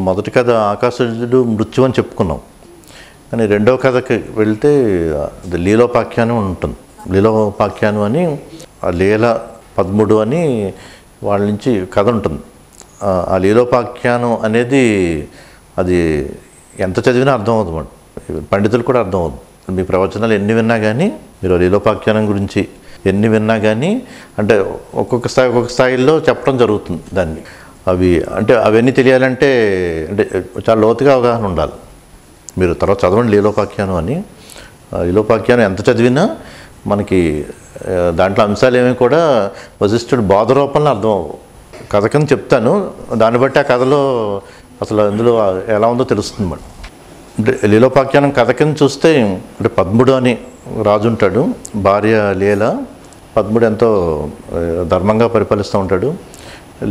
మొదటి కథ ఆకాశజుడు మృత్యు అని చెప్పుకున్నాం. కానీ రెండవ కథకి వెళ్తే అది లీలోపాఖ్యానం ఉంటుంది. లీలోపాఖ్యానం అని ఆ లీల 13 అని వాళ్ళ నుంచి కథ ఉంటుంది. ఆ లీలోపాఖ్యానం అనేది అది ఎంత చదివినా అర్థం అవుతుంది, పండితులు కూడా అర్థం అవుతుంది. మీ ప్రవచనాలు ఎన్ని విన్నా కానీ, మీరు లీలోపాఖ్యానం గురించి ఎన్ని విన్నా కానీ అంటే ఒక్కొక్క స్థాయిలో చెప్పడం జరుగుతుంది దాన్ని. అవన్నీ తెలియాలంటే అంటే చాలా లోతుగా అవగాహన ఉండాలి. మీరు తర్వాత చదవండి లీలోపాఖ్యానం అని. లీలోపాఖ్యానం ఎంత చదివినా మనకి దాంట్లో అంశాలు ఏమీ కూడా వశిష్ఠుడు బోధ రూపంలో అర్థం అవ్వవు. కథ కింద చెప్తాను, దాన్ని బట్టి ఆ కథలో అసలు అందులో ఎలా ఉందో తెలుస్తుంది మరి. అంటే లీలోపాఖ్యానం కథ కింద చూస్తే అంటే 13 అని రాజు ఉంటాడు, భార్య లీల. 13 ఎంతో ధర్మంగా పరిపాలిస్తూ ఉంటాడు,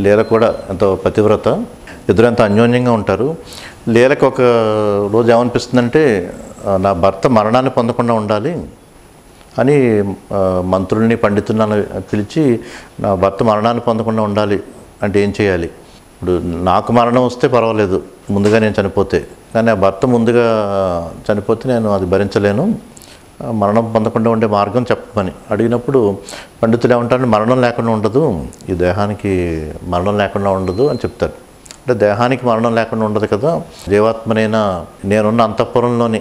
లీల కూడా ఎంతో పతివ్రత. ఇద్దరు ఎంతో అన్యోన్యంగా ఉంటారు. లీలకు ఒక రోజు ఏమనిపిస్తుందంటే నా భర్త మరణాన్ని పొందకుండా ఉండాలి అని మంత్రుల్ని పండితులను పిలిచి, నా భర్త మరణాన్ని పొందకుండా ఉండాలి అంటే ఏం చేయాలి? ఇప్పుడు నాకు మరణం వస్తే పర్వాలేదు, ముందుగా నేను చనిపోతే, కానీ ఆ భర్త ముందుగా చనిపోతే నేను అది భరించలేను, మరణం పొందకుండా ఉండే మార్గం చెప్పమని అడిగినప్పుడు పండితులు ఏమంటారు, మరణం లేకుండా ఉండదు, ఈ దేహానికి మరణం లేకుండా ఉండదు అని చెప్తారు. అంటే దేహానికి మరణం లేకుండా ఉండదు కదా, జీవాత్మనైనా నేనున్న అంతఃపురంలోని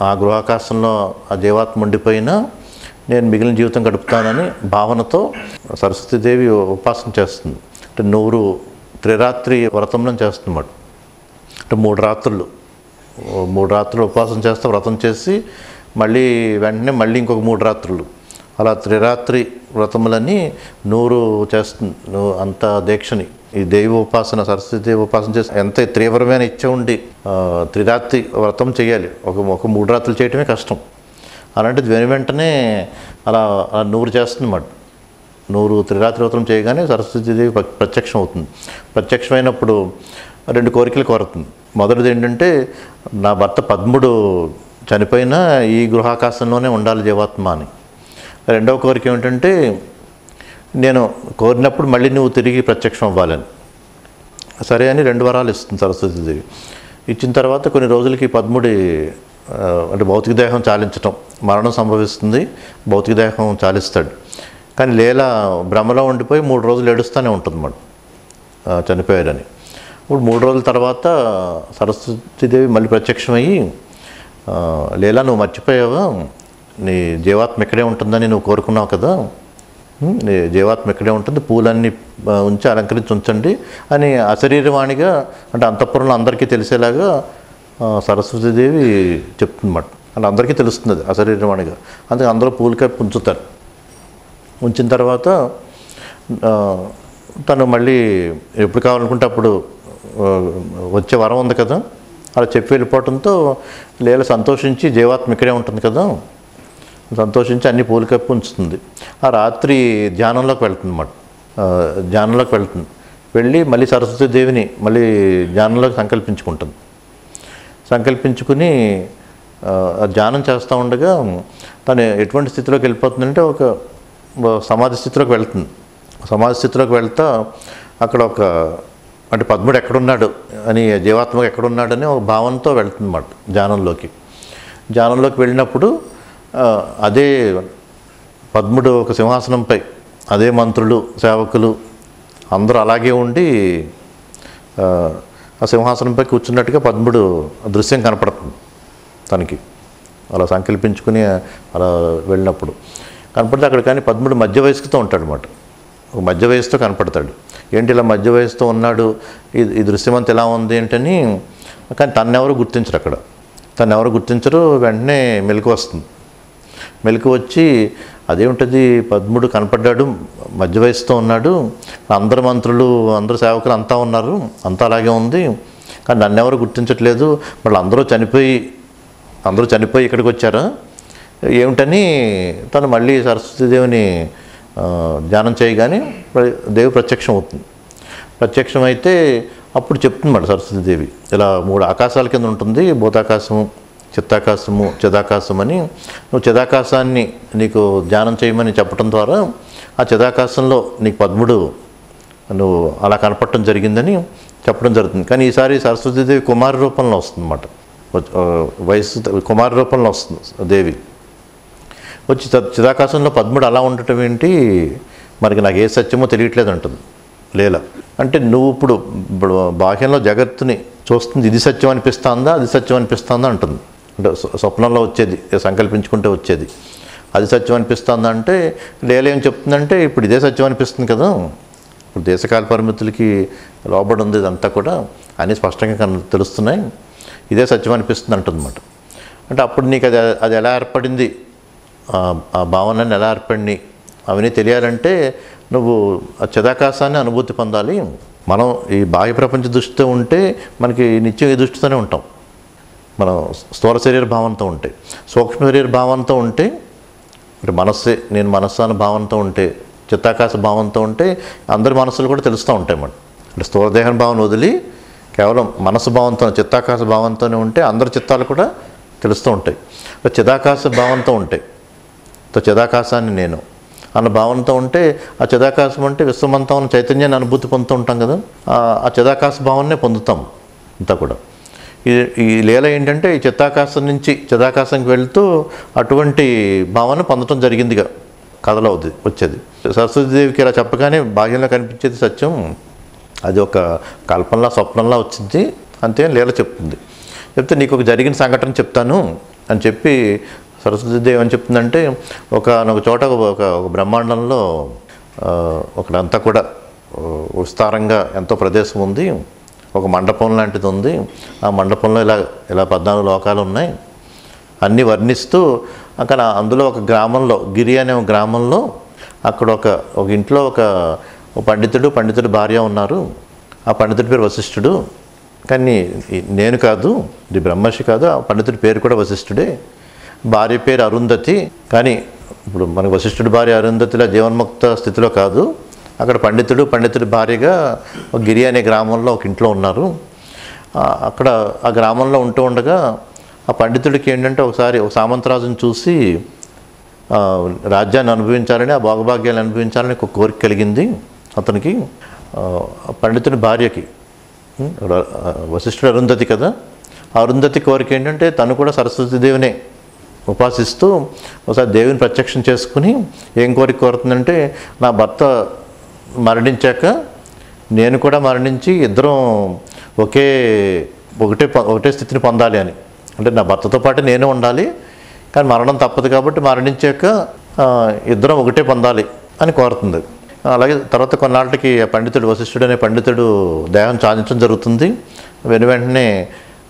ఆ గృహాకాశంలో ఆ జీవాత్మ ఉండిపోయినా నేను మిగిలిన జీవితం గడుపుతానని భావనతో సరస్వతీదేవి ఉపాసన చేస్తుంది. అంటే 100 త్రిరాత్రి వ్రతంలో చేస్తున్నమాట. అంటే 3 రాత్రులు ఉపాసన చేస్తే వ్రతం చేసి మళ్ళీ వెంటనే ఇంకొక 3 రాత్రులు అలా త్రిరాత్రి వ్రతములని 100 చేస్తుంది. అంత దీక్షని ఈ దైవ ఉపాసన, సరస్వతీదేవి ఉపాసన చేసి ఎంత తీవ్రమైన ఇచ్చ ఉండి త్రిరాత్రి వ్రతం చేయాలి. ఒక 3 రాత్రులు చేయటమే కష్టం. అలాంటిది వెంటనే అలా 100 చేస్తుందన్నమాట. 100 త్రిరాత్రి వ్రతం చేయగానే సరస్వతీదేవి ప్రత్యక్షం అవుతుంది. ప్రత్యక్షమైనప్పుడు 2 కోరికలు కోరుతుంది. మొదటిది ఏంటంటే నా భర్త 13 చనిపోయినా ఈ గృహాకాశంలోనే ఉండాలి జీవాత్మ అని. రెండవ కోరిక ఏమిటంటే నేను కోరినప్పుడు మళ్ళీ నువ్వు తిరిగి ప్రత్యక్షం అవ్వాలని. సరే అని 2 వరాలు ఇస్తుంది సరస్వతీదేవి. ఇచ్చిన తర్వాత కొన్ని రోజులకి 13 అంటే భౌతిక దేహం చాలించటం, మరణం సంభవిస్తుంది, భౌతిక దేహం చాలిస్తాడు. కానీ లీల భ్రమలో ఉండిపోయి 3 రోజులు ఏడుస్తూనే ఉంటుంది మరి చనిపోయారని. ఇప్పుడు 3 రోజుల తర్వాత సరస్వతీదేవి మళ్ళీ ప్రత్యక్షమయ్యి, లీల నువ్వు మర్చిపోయావా, నీ జీవాత్మ ఇక్కడే ఉంటుందని నువ్వు కోరుకున్నావు కదా, నీ జీవాత్మ ఇక్కడే ఉంటుంది, పూలన్నీ ఉంచి అలంకరించి ఉంచండి అని అశరీరవాణిగా అంటే అంతఃపురంలో అందరికీ తెలిసేలాగా సరస్వతీదేవి చెప్తుందన్నమాట. అంటే అందరికీ తెలుస్తుంది అది అశరీరవాణిగా. అందుకే అందరూ పూలకాయ ఉంచుతారు. ఉంచిన తర్వాత తను మళ్ళీ ఎప్పుడు కావాలనుకుంటే అప్పుడు వచ్చే వరం ఉంది కదా, అలా చెప్పి వెళ్ళిపోవడంతో లీల సంతోషించి జీవాత్మ ఇక్కడే ఉంటుంది కదా, సంతోషించి అన్ని పూలు కప్పి ఉంచుతుంది. ఆ రాత్రి ధ్యానంలోకి వెళ్తుంది అన్నమాట. ధ్యానంలోకి వెళ్ళి మళ్ళీ సరస్వతీదేవిని మళ్ళీ ధ్యానంలోకి సంకల్పించుకుని ధ్యానం చేస్తూ ఉండగా తను ఎటువంటి స్థితిలోకి వెళ్ళిపోతుందంటే ఒక సమాధి స్థితిలోకి వెళ్తుంది. సమాధి స్థితిలోకి వెళ్తా అక్కడ అంటే 13 ఎక్కడున్నాడు అని, జీవాత్మగా ఎక్కడున్నాడని ఒక భావనతో వెళ్తుంది అన్నమాట ధ్యానంలోకి వెళ్ళినప్పుడు అదే 13 ఒక సింహాసనంపై అదే మంత్రులు, సేవకులు అందరూ అలాగే ఉండి ఆ సింహాసనంపై కూర్చున్నట్టుగా 13 దృశ్యం కనపడుతుంది తనకి. అలా సంకల్పించుకుని అలా వెళ్ళినప్పుడు కనపడితే అక్కడ కానీ 13 మధ్య వయస్సుతో ఉంటాడు అన్నమాట. ఒక మధ్య వయసుతో కనపడతాడు. ఏంటి ఇలా మధ్య వయసుతో ఉన్నాడు, ఈ దృశ్యమంతా ఎలా ఉంది ఏంటని. కానీ తన్నెవరు గుర్తించరు. వెంటనే మెలకు వస్తుంది. మెలకు వచ్చి అదేమిటది 13 కనపడ్డాడు, మధ్య వయసుతో ఉన్నాడు, అందరు మంత్రులు అందరు సేవకులు అంతా ఉన్నారు, అంతా అలాగే ఉంది, కానీ నన్నెవరు గుర్తించట్లేదు, వాళ్ళు అందరూ చనిపోయి ఇక్కడికి వచ్చారా ఏమిటని తను మళ్ళీ సరస్వతీదేవిని ధ్యానం చేయగానే దేవి ప్రత్యక్షం అవుతుంది. ప్రత్యక్షమైతే అప్పుడు చెప్తుందన్నమాట సరస్వతీదేవి, ఇలా 3 ఆకాశాల కింద ఉంటుంది, భూతాకాశము, చిత్తాకాశము, చిదాకాశం అని. నువ్వు చిదాకాశాన్ని నీకు ధ్యానం చేయమని చెప్పడం ద్వారా ఆ చిదాకాశంలో నీకు 13 నువ్వు అలా కనపడటం జరిగిందని చెప్పడం జరుగుతుంది. కానీ ఈసారి సరస్వతీదేవి కుమార రూపంలో వస్తుందన్నమాట. వయస్సు కుమార రూపంలో వస్తుంది దేవి వచ్చి చిదాకాశంలో పద్ముడు అలా ఉండటం ఏంటి, మనకి నాకు ఏ సత్యమో తెలియట్లేదు అంటుంది లీల. అంటే నువ్వు ఇప్పుడు బాహ్యంలో జగత్తుని చూస్తుంది, ఇది సత్యం అనిపిస్తుందా అది సత్యం అనిపిస్తుందా అంటుంది. అంటే స్వప్నంలో వచ్చేది సంకల్పించుకుంటే వచ్చేది అది సత్యం అనిపిస్తుందా అంటే లీల ఏం చెప్తుందంటే ఇప్పుడు ఇదే సత్యం అనిపిస్తుంది కదా, ఇప్పుడు దేశకాల పరిమితులకి లోబడి ఉంది ఇదంతా కూడా అని స్పష్టంగా తెలుస్తున్నాయి, ఇదే సత్యం అనిపిస్తుంది అంటుందన్నమాట. అంటే అప్పుడు నీకు అది ఎలా ఏర్పడింది, ఆ భావనని ఎలా ఏర్పడి అవన్నీ తెలియాలంటే నువ్వు ఆ చిదాకాశాన్ని అనుభూతి పొందాలి. మనం ఈ బాహ్య ప్రపంచ దృష్టితో ఉంటే మనకి నిత్యం ఈ దృష్టితోనే ఉంటాం. మనం స్థూల శరీర భావంతో ఉంటే, సూక్ష్మ శరీర భావంతో ఉంటే, అంటే మనస్సే నేను మనస్సు అనే భావంతో ఉంటే, చిత్తాకాశ భావంతో ఉంటే అందరి మనస్సులు కూడా తెలుస్తూ ఉంటాయి మనం. అంటే స్థూలదేహం భావన వదిలి కేవలం మనసు భావంతో చిత్తాకాశ భావంతోనే ఉంటే అందరి చిత్తాలు కూడా తెలుస్తూ ఉంటాయి. చిదాకాశ భావంతో ఉంటాయి, చిదాకాశాన్ని నేను అన్న భావంతో ఉంటే ఆ చిదాకాశం అంటే విశ్వమంతా ఉన్న చైతన్యాన్ని అనుభూతి పొందుతూ ఉంటాం కదా, ఆ చిదాకాశ భావన్నే పొందుతాం అంతా కూడా. ఈ లీల ఏంటంటే ఈ చిత్తాకాశం నుంచి చిదాకాశంకి వెళ్తూ అటువంటి భావన పొందటం జరిగిందిగా కథలో వచ్చేది. సరస్వతీదేవికి ఇలా చెప్పగానే బాహ్యంలో కనిపించేది సత్యం, అది ఒక కల్పనలా స్వప్నంలా వచ్చింది అంతే లీల చెప్తుంది. చెప్తే నీకు ఒక జరిగిన సంఘటన చెప్తాను అని చెప్పి సరస్వతీదేవి అని చెప్తుందంటే ఒక చోట ఒక బ్రహ్మాండంలో ఒకడంతా కూడా విస్తారంగా ఎంతో ప్రదేశం ఉంది, ఒక మండపం లాంటిది ఉంది. ఆ మండపంలో ఇలా 14 లోకాలు ఉన్నాయి అన్నీ వర్ణిస్తూ అక్కడ అందులో ఒక గ్రామంలో గిరి అనే ఒక గ్రామంలో అక్కడ ఒక ఇంట్లో ఒక పండితుడి భార్య ఉన్నారు. ఆ పండితుడి పేరు వశిష్ఠుడు. కానీ నేను కాదు, ఇది బ్రహ్మర్షి కాదు, ఆ పండితుడి పేరు కూడా వశిష్ఠుడే. భార్య పేరు అరుంధతి. కానీ ఇప్పుడు మనకి వశిష్ఠుడి భార్య అరుంధతిలో జీవన్ముక్త స్థితిలో కాదు, అక్కడ పండితుడి భార్యగా ఒక గిరి అనే గ్రామంలో ఒక ఇంట్లో ఉన్నారు. అక్కడ ఆ గ్రామంలో ఉంటూ ఉండగా ఆ పండితుడికి ఏంటంటే ఒకసారి ఒక సామంతరాజుని చూసి రాజ్యాన్ని అనుభవించాలని, ఆ భోగభాగ్యాన్ని అనుభవించాలని ఒక కోరిక కలిగింది అతనికి. పండితుడి భార్యకి వశిష్ఠుడు అరుంధతి కదా, ఆ అరుంధతి కోరిక ఏంటంటే తను కూడా సరస్వతీదేవినే ఉపాసిస్తూ ఒకసారి దేవుని ప్రత్యక్షం చేసుకుని ఏం కోరిక కోరుతుందంటే నా భర్త మరణించాక నేను కూడా మరణించి ఇద్దరం ఒకటే స్థితిని పొందాలి అని. అంటే నా భర్తతో పాటు నేను ఉండాలి కానీ మరణం తప్పదు కాబట్టి మరణించాక ఇద్దరం ఒకటే పొందాలి అని కోరుతుంది. అలాగే తర్వాత కొన్నాళ్ళకి వశిష్ఠుడు అనే పండితుడు దేహం చాలించడం జరుగుతుంది. వెంటనే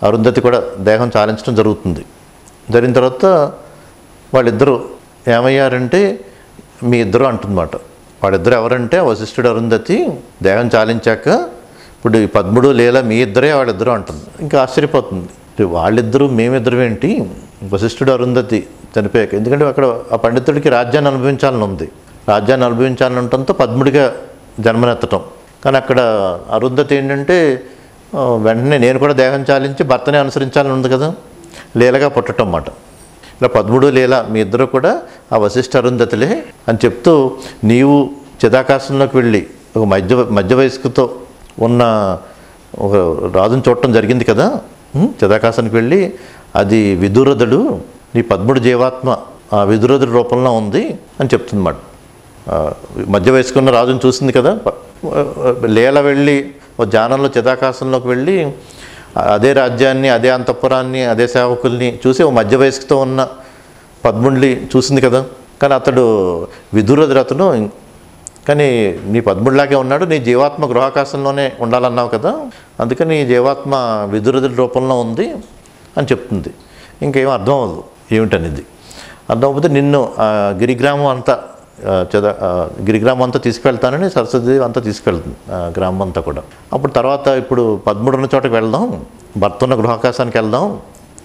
అరుంధతి కూడా దేహం చాలించడం జరుగుతుంది. జరిగిన తర్వాత వాళ్ళిద్దరూ ఏమయ్యారంటే మీ ఇద్దరు అంటుందన్నమాట. వాళ్ళిద్దరు ఎవరంటే వశిష్ఠుడు అరుంధతి దేహం చాలించాక ఇప్పుడు ఈ పద్ముడు లీల మీ ఇద్దరే వాళ్ళిద్దరూ అంటుంది. ఇంకా ఆశ్చర్యపోతుంది, వాళ్ళిద్దరూ మేమిద్దరు ఏంటి, వశిష్ఠుడు అరుంధతి చనిపోయాక. ఎందుకంటే అక్కడ ఆ పండితుడికి రాజ్యాన్ని అనుభవించాలని ఉంది, రాజ్యాన్ని అనుభవించాలని ఉండటంతో పద్ముడిగా జన్మనెత్తటం. కానీ అక్కడ అరుంధతి ఏంటంటే వెంటనే నేను కూడా దేహం చాలించి భర్తనే అనుసరించాలని ఉంది కదా, లీలగా పుట్టడం అన్నమాట. ఇలా పద్ముడు లీల మీ ఇద్దరు కూడా ఆ వశిష్ఠ అరుంధతులే అని చెప్తూ నీవు చిదాకాశంలోకి వెళ్ళి ఒక మధ్య వయస్కుతో ఉన్న ఒక రాజుని చూడటం జరిగింది కదా, చిదాకాశానికి వెళ్ళి అది విదురథుడు, నీ పద్ముడు జీవాత్మ ఆ విదురథుడి రూపంలో ఉంది అని చెప్తుందన్నమాట. మధ్య వయస్కున్న రాజుని చూసింది కదా, లీల వెళ్ళి ఓ ధ్యానంలో చిదాకాశంలోకి వెళ్ళి అదే రాజ్యాన్ని, అదే అంతఃపురాన్ని, అదే సేవకుల్ని చూసి ఓ మధ్య వయస్కుతో ఉన్న పద్ముడిని చూసింది కదా. కానీ అతడు విదురథుడు అతను, కానీ నీ పద్ముడిలాగే ఉన్నాడు, నీ జీవాత్మ గృహాకాశంలోనే ఉండాలన్నావు కదా, అందుకని నీ జీవాత్మ విదురథుడి రూపంలో ఉంది అని చెప్తుంది. ఇంకేం అర్థం అవ్వదు ఏమిటనేది. అర్థం అవ్వకపోతే నిన్ను గిరిగ్రామం అంతా తీసుకెళ్తానని సరస్వతీదేవి అంతా తీసుకెళ్తుంది గ్రామం అంతా కూడా. అప్పుడు తర్వాత ఇప్పుడు పద్ముడు ఉన్న చోటకి వెళ్దాం, భర్త ఉన్న గృహాకాశానికి వెళ్దాం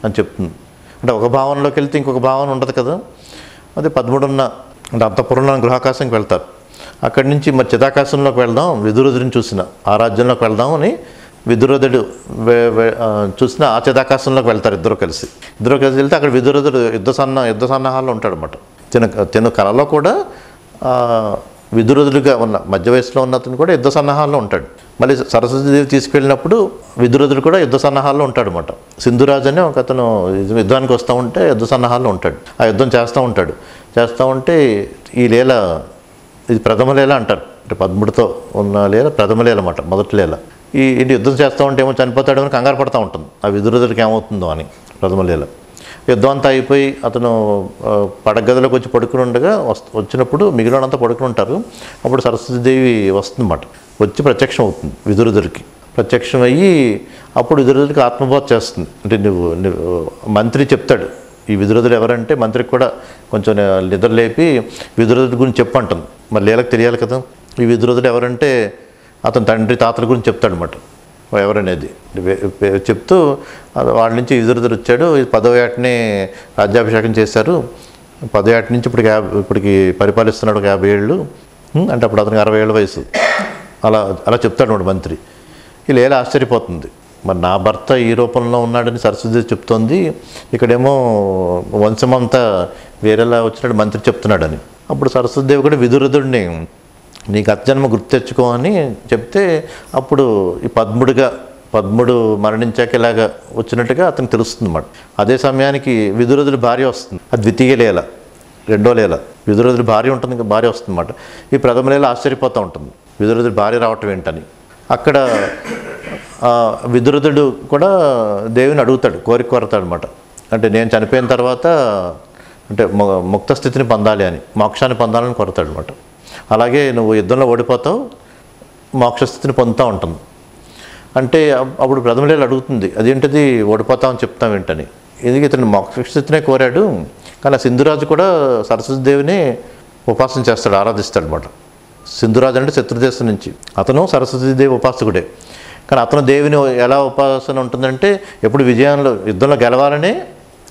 అని చెప్తుంది. అంటే ఒక భావనలోకి వెళ్తే ఇంకొక భావన ఉండదు కదా, అదే పద్ముడున్న అంటే అంతఃపురంలో గృహాకాశానికి వెళ్తారు. అక్కడి నుంచి మరి చిదాకాశంలోకి వెళ్దాం, విదురథుడిని చూసిన ఆ రాజ్యంలోకి వెళ్దాం అని విదురథుడు చూసిన ఆ చిదాకాశంలోకి వెళ్తారు ఇద్దరు కలిసి వెళ్తే అక్కడ విదురథుడు యుద్ధ సన్నాహాల్లో ఉంటాడు అన్నమాట. తిన కళలో కూడా విదురథుడిగా ఉన్న మధ్య వయసులో ఉన్న అతను కూడా యుద్ధ సన్నాహాల్లో ఉంటాడు. మళ్ళీ సరస్వతీదేవి తీసుకెళ్ళినప్పుడు విదురుదుడు కూడా యుద్ధ సన్నాహాల్లో ఉంటాడు అనమాట. సింధురాజు అని ఒక అతను యుద్ధానికి వస్తూ ఉంటే యుద్ధ సన్నాహాల్లో ఉంటాడు. ఆ యుద్ధం చేస్తూ ఉంటే ఈ లీల, ఇది ప్రథమ లీల అంటారు. అంటే 13తో ఉన్న లీల ప్రథమ లీల అన్నమాట, మొదటి లీల. ఈ యుద్ధం చేస్తూ ఉంటే ఏమో చనిపోతాడో అని కంగారు పడుతూ ఉంటుంది ఆ విదురుదుడికి ఏమవుతుందో అని. ప్రథమ లీల యుద్ధం అంతా అయిపోయి అతను పడగదిలోకి వచ్చి పడుకుని ఉండగా వచ్చినప్పుడు మిగిలినంతా పడుకుని ఉంటారు. అప్పుడు సరస్వతీదేవి వస్తుందన్నమాట. వచ్చి ప్రత్యక్షం అవుతుంది విదురుదుడికి. ప్రత్యక్షం అయ్యి అప్పుడు విదురుదుడికి ఆత్మబోధ చేస్తుంది. అంటే నువ్వు మంత్రి చెప్తాడు ఈ విదురుదుడు ఎవరంటే, మంత్రికి కూడా కొంచెం నిద్ర లేపి విదురుదుడి గురించి చెప్పంటుంది. మరి లీలకు తెలియాలి కదా. ఈ విదురుదుడు ఎవరంటే అతని తండ్రి తాతల గురించి చెప్తాడు అన్నమాట. ఎవరనేది చెప్తూ వాళ్ళ నుంచి విదురుదుడు వచ్చాడు. 10వ ఏటనే రాజ్యాభిషేకం చేశారు. 10వ ఏట నుంచి ఇప్పటికి పరిపాలిస్తున్నాడు ఒక 50 ఏళ్ళు. అంటే అప్పుడు అతనికి 60 ఏళ్ళ వయసు. అలా చెప్తాడు అన్నమాట మంత్రి. ఈ లీల ఆశ్చర్యపోతుంది. మరి నా భర్త ఈ రూపంలో ఉన్నాడని సరస్వతి చెప్తోంది, ఇక్కడేమో వంశమంతా వేరేలా వచ్చినట్టు మంత్రి చెప్తున్నాడని. అప్పుడు సరస్వతీదేవి కూడా విదురుదుడిని నీకు అత్జన్మ గుర్తు తెచ్చుకో అని చెప్తే అప్పుడు ఈ 13 మరణించాక ఇలాగా వచ్చినట్టుగా అతనికి తెలుస్తుంది అన్నమాట. అదే సమయానికి విదురుదుడి భార్య వస్తుంది. అది ద్వితీయ లీల, రెండో లీల. విదురుదుడి భార్య ఉంటుంది, ఇంకా భార్య వస్తుంది అన్నమాట. ఈ ప్రథమ లీల ఆశ్చర్యపోతూ ఉంటుంది విదురుదుడి భార్య రావటం ఏంటని. అక్కడ విదురుదుడు కూడా దేవిని అడుగుతాడు, కోరతాడు అనమాట. అంటే నేను చనిపోయిన తర్వాత అంటే ముక్త స్థితిని పొందాలి అని, మోక్షాన్ని పొందాలని కోరతాడు అనమాట. అలాగే నువ్వు యుద్ధంలో ఓడిపోతావు, మోక్షస్థితిని పొందుతూ ఉంటుంది. అంటే అప్పుడు ప్రథమ లీల అడుగుతుంది, అదేంటిది ఓడిపోతామని చెప్తాం ఏంటని. ఎందుకు ఇతను మోక్షస్థితినే కోరాడు. కానీ సింధురాజు కూడా సరస్వతీదేవిని ఉపాసన చేస్తాడు, ఆరాధిస్తాడు అనమాట. సింధురాజు అంటే శత్రుదేశం నుంచి, అతను సరస్వతీదేవి ఉపాసకుడే. కానీ అతను దేవిని ఎలా ఉపాసన ఉంటుందంటే ఎప్పుడు యుద్ధంలో గెలవాలనే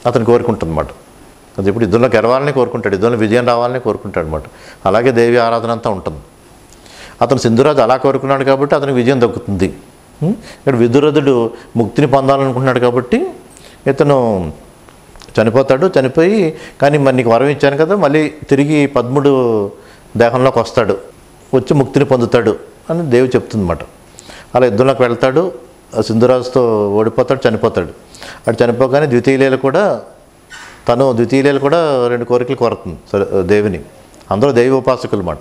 అతను కోరుకుంటుంది అన్నమాట. అది ఇప్పుడు యుద్ధంలో గెలవాలని కోరుకుంటాడు, యుద్ధంలో విజయం రావాలని కోరుకుంటాడు అనమాట. అలాగే దేవి ఆరాధన అంతా ఉంటుంది. అతను సింధురాజు అలా కోరుకున్నాడు కాబట్టి అతనికి విజయం దక్కుతుంది. ఇక్కడ విదురుదుడు ముక్తిని పొందాలనుకుంటున్నాడు కాబట్టి ఇతను చనిపోతాడు. చనిపోయి కానీ మరి నీకు వరం ఇచ్చాను కదా, మళ్ళీ తిరిగి 13 దేహంలోకి వస్తాడు, వచ్చి ముక్తిని పొందుతాడు అని దేవి చెప్తుందన్నమాట. అలా యుద్ధంలోకి వెళ్తాడు, సింధురాజుతో ఓడిపోతాడు, చనిపోతాడు. అటు చనిపోగానే ద్వితీయ లీల కూడా 2 కోరికలు కోరుతుంది దేవిని. అందరూ దేవి ఉపాసకులు అన్నమాట.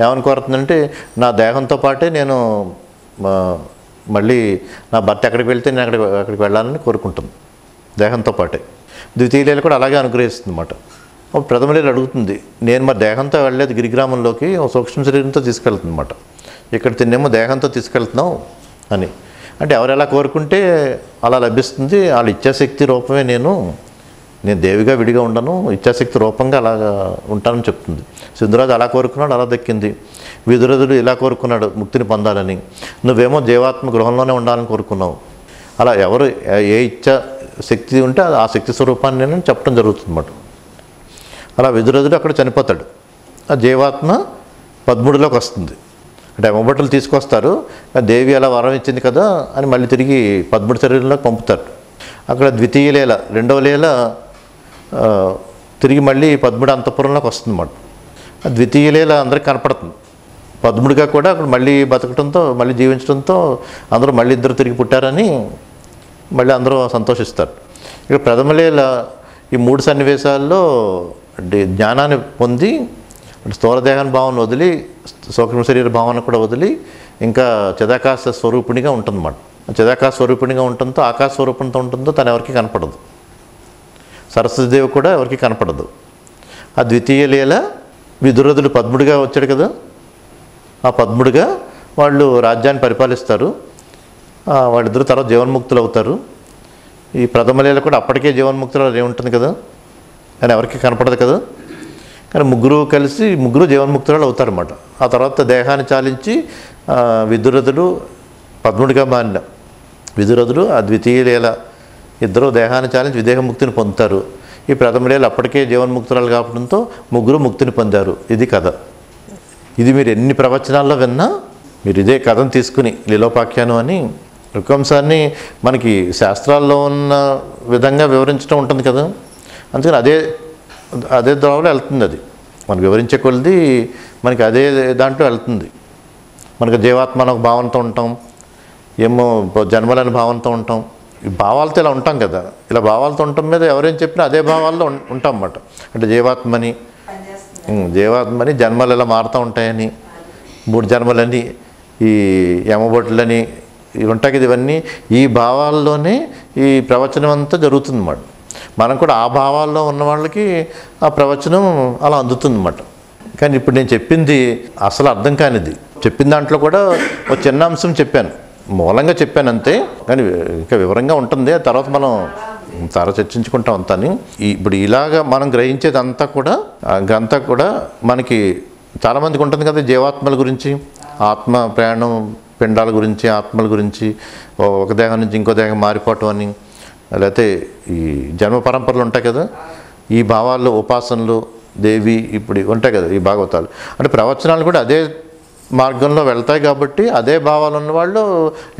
ఏమని కోరుతుందంటే, నా దేహంతో పాటే నేను మళ్ళీ నా భర్త ఎక్కడికి వెళ్తే నేను అక్కడికి వెళ్ళాలని కోరుకుంటుంది దేహంతో పాటే. ద్వితీయ లీల కూడా అలాగే అనుగ్రహిస్తుంది అన్నమాట. ప్రథమ లీల అడుగుతుంది, నేను మరి దేహంతో వెళ్ళలేదు గిరిగ్రామంలోకి, సూక్ష్మ శరీరంతో తీసుకెళ్తుంది అన్నమాట. ఇక్కడ తిన్నేమో దేహంతో తీసుకెళ్తున్నావు అని. అంటే ఎవరు ఎలా కోరుకుంటే అలా లభిస్తుంది. వాళ్ళ ఇచ్ఛాశక్తి రూపమే నేను దేవిగా విడిగా ఉండను, ఇచ్ఛాశక్తి రూపంగా అలాగా ఉంటానని చెప్తుంది. సింధురాజు అలా కోరుకున్నాడు, అలా దక్కింది. విదురుదుడు ఇలా కోరుకున్నాడు, ముక్తిని పొందాలని. నువ్వేమో జీవాత్మ గృహంలోనే ఉండాలని కోరుకున్నావు. అలా ఎవరు ఏ ఇచ్ఛా శక్తి ఉంటే ఆ శక్తి స్వరూపాన్ని నేను చెప్పడం జరుగుతుంది అన్నమాట. అలా విదురుదుడు అక్కడ చనిపోతాడు. ఆ జీవాత్మ 13లోకి వస్తుంది. అంటే మొబట్టలు తీసుకొస్తారు, దేవి అలా వరం ఇచ్చింది కదా అని మళ్ళీ తిరిగి 13 శరీరంలోకి పంపుతారు. అక్కడ ద్వితీయ లీల, రెండవ లీల తిరిగి మళ్ళీ 13 అంతఃపురంలోకి వస్తుందన్నమాట. ఆ ద్వితీయ లీల అందరికీ కనపడుతుంది. 13గా కూడా అక్కడ మళ్ళీ బతకడంతో, మళ్ళీ జీవించడంతో అందరూ మళ్ళీ ఇద్దరు తిరిగి పుట్టారని మళ్ళీ అందరూ సంతోషిస్తారు. ఇక్కడ ప్రథమ లీల ఈ 3 సన్నివేశాల్లో జ్ఞానాన్ని పొంది స్థూలదేహాన్ని భావన వదిలి, సూక్ష్మ శరీర భావన కూడా వదిలి, ఇంకా చిదాకాశ స్వరూపిణిగా ఉంటుందన్నమాట. చిదాకాశ స్వరూపిణిగా ఉంటుందో, ఆకాశ స్వరూపంతో ఉంటుందో తను ఎవరికి కనపడదు. సరస్వతీదేవి కూడా ఎవరికి కనపడదు. ఆ ద్వితీయ లీల విదురుదుడు 13గా వచ్చాడు కదా, ఆ 13గా వాళ్ళు రాజ్యాన్ని పరిపాలిస్తారు. వాళ్ళిద్దరు తర్వాత జీవన్ముక్తులు అవుతారు. ఈ ప్రథమ లీల కూడా అప్పటికే జీవన్ముక్తులు ఏముంటుంది కదా, కానీ ఎవరికి కనపడదు కదా. కానీ ముగ్గురు కలిసి జీవన్ముక్తులు అవుతారన్నమాట. ఆ తర్వాత దేహాన్ని చాలించి విదురుదుడు 13గా మారిన విదురుదుడు ఆ ద్వితీయ లీల ఇద్దరు దేహాన్ని చాలించి విదేహముక్తిని పొందుతారు. ఈ ప్రథమ లీల అప్పటికే జీవన్ముక్తురాలు కావడంతో ముగ్గురు ముక్తిని పొందారు. ఇది కథ. ఇది మీరు ఎన్ని ప్రవచనాల్లో విన్నా మీరు ఇదే కథను తీసుకుని లీలోపాఖ్యానం అని రఘువంశాన్ని మనకి శాస్త్రాల్లో ఉన్న విధంగా వివరించడం ఉంటుంది కదా. అందుకని అదే దోవలో వెళ్తుంది. అది మనం వివరించే కొలది మనకి అదే దాంట్లో వెళ్తుంది. మనకు జీవాత్మ అనే ఒక భావంతో ఉంటాం, ఏమో జన్మలని భావంతో ఉంటాం. ఈ భావాలతో ఇలా ఉంటాం కదా, ఇలా భావాలతో ఉండటం మీద ఎవరేం చెప్పినా అదే భావాల్లో ఉంటాం అన్నమాట. అంటే జీవాత్మని జన్మలు ఇలా మారుతూ ఉంటాయని, 3 జన్మలని, ఈ యమబొట్లని ఇవి ఉంటాయి కదా, ఇవన్నీ ఈ భావాల్లోనే ఈ ప్రవచనం అంతా జరుగుతుందన్నమాట. మనం కూడా ఆ భావాల్లో ఉన్న వాళ్ళకి ఆ ప్రవచనం అలా అందుతుందన్నమాట. కానీ ఇప్పుడు నేను చెప్పింది అసలు అర్థం కానిది. చెప్పిన దాంట్లో కూడా ఒక చిన్న అంశం చెప్పాను, మూలంగా చెప్పాను అంతే. కానీ ఇంకా వివరంగా ఉంటుంది, తర్వాత మనం చర్చించుకుంటాం అంతాని. ఇప్పుడు ఇలాగా మనం గ్రహించేది అంతా కూడా మనకి చాలామందికి ఉంటుంది కదా, జీవాత్మల గురించి, ఆత్మ ప్రయాణం, పిండాల గురించి, ఆత్మల గురించి, ఒక దేహం నుంచి ఇంకో దేహం మారిపోవటం అని, లేకపోతే ఈ జన్మ పరంపరలు ఉంటాయి కదా, ఈ భావాల్లో ఉపాసనలు, దేవి ఇప్పుడు ఉంటాయి కదా ఈ భాగవతాలు. అంటే ప్రవచనాలు కూడా అదే మార్గంలో వెళ్తాయి కాబట్టి అదే భావాలు ఉన్నవాళ్ళు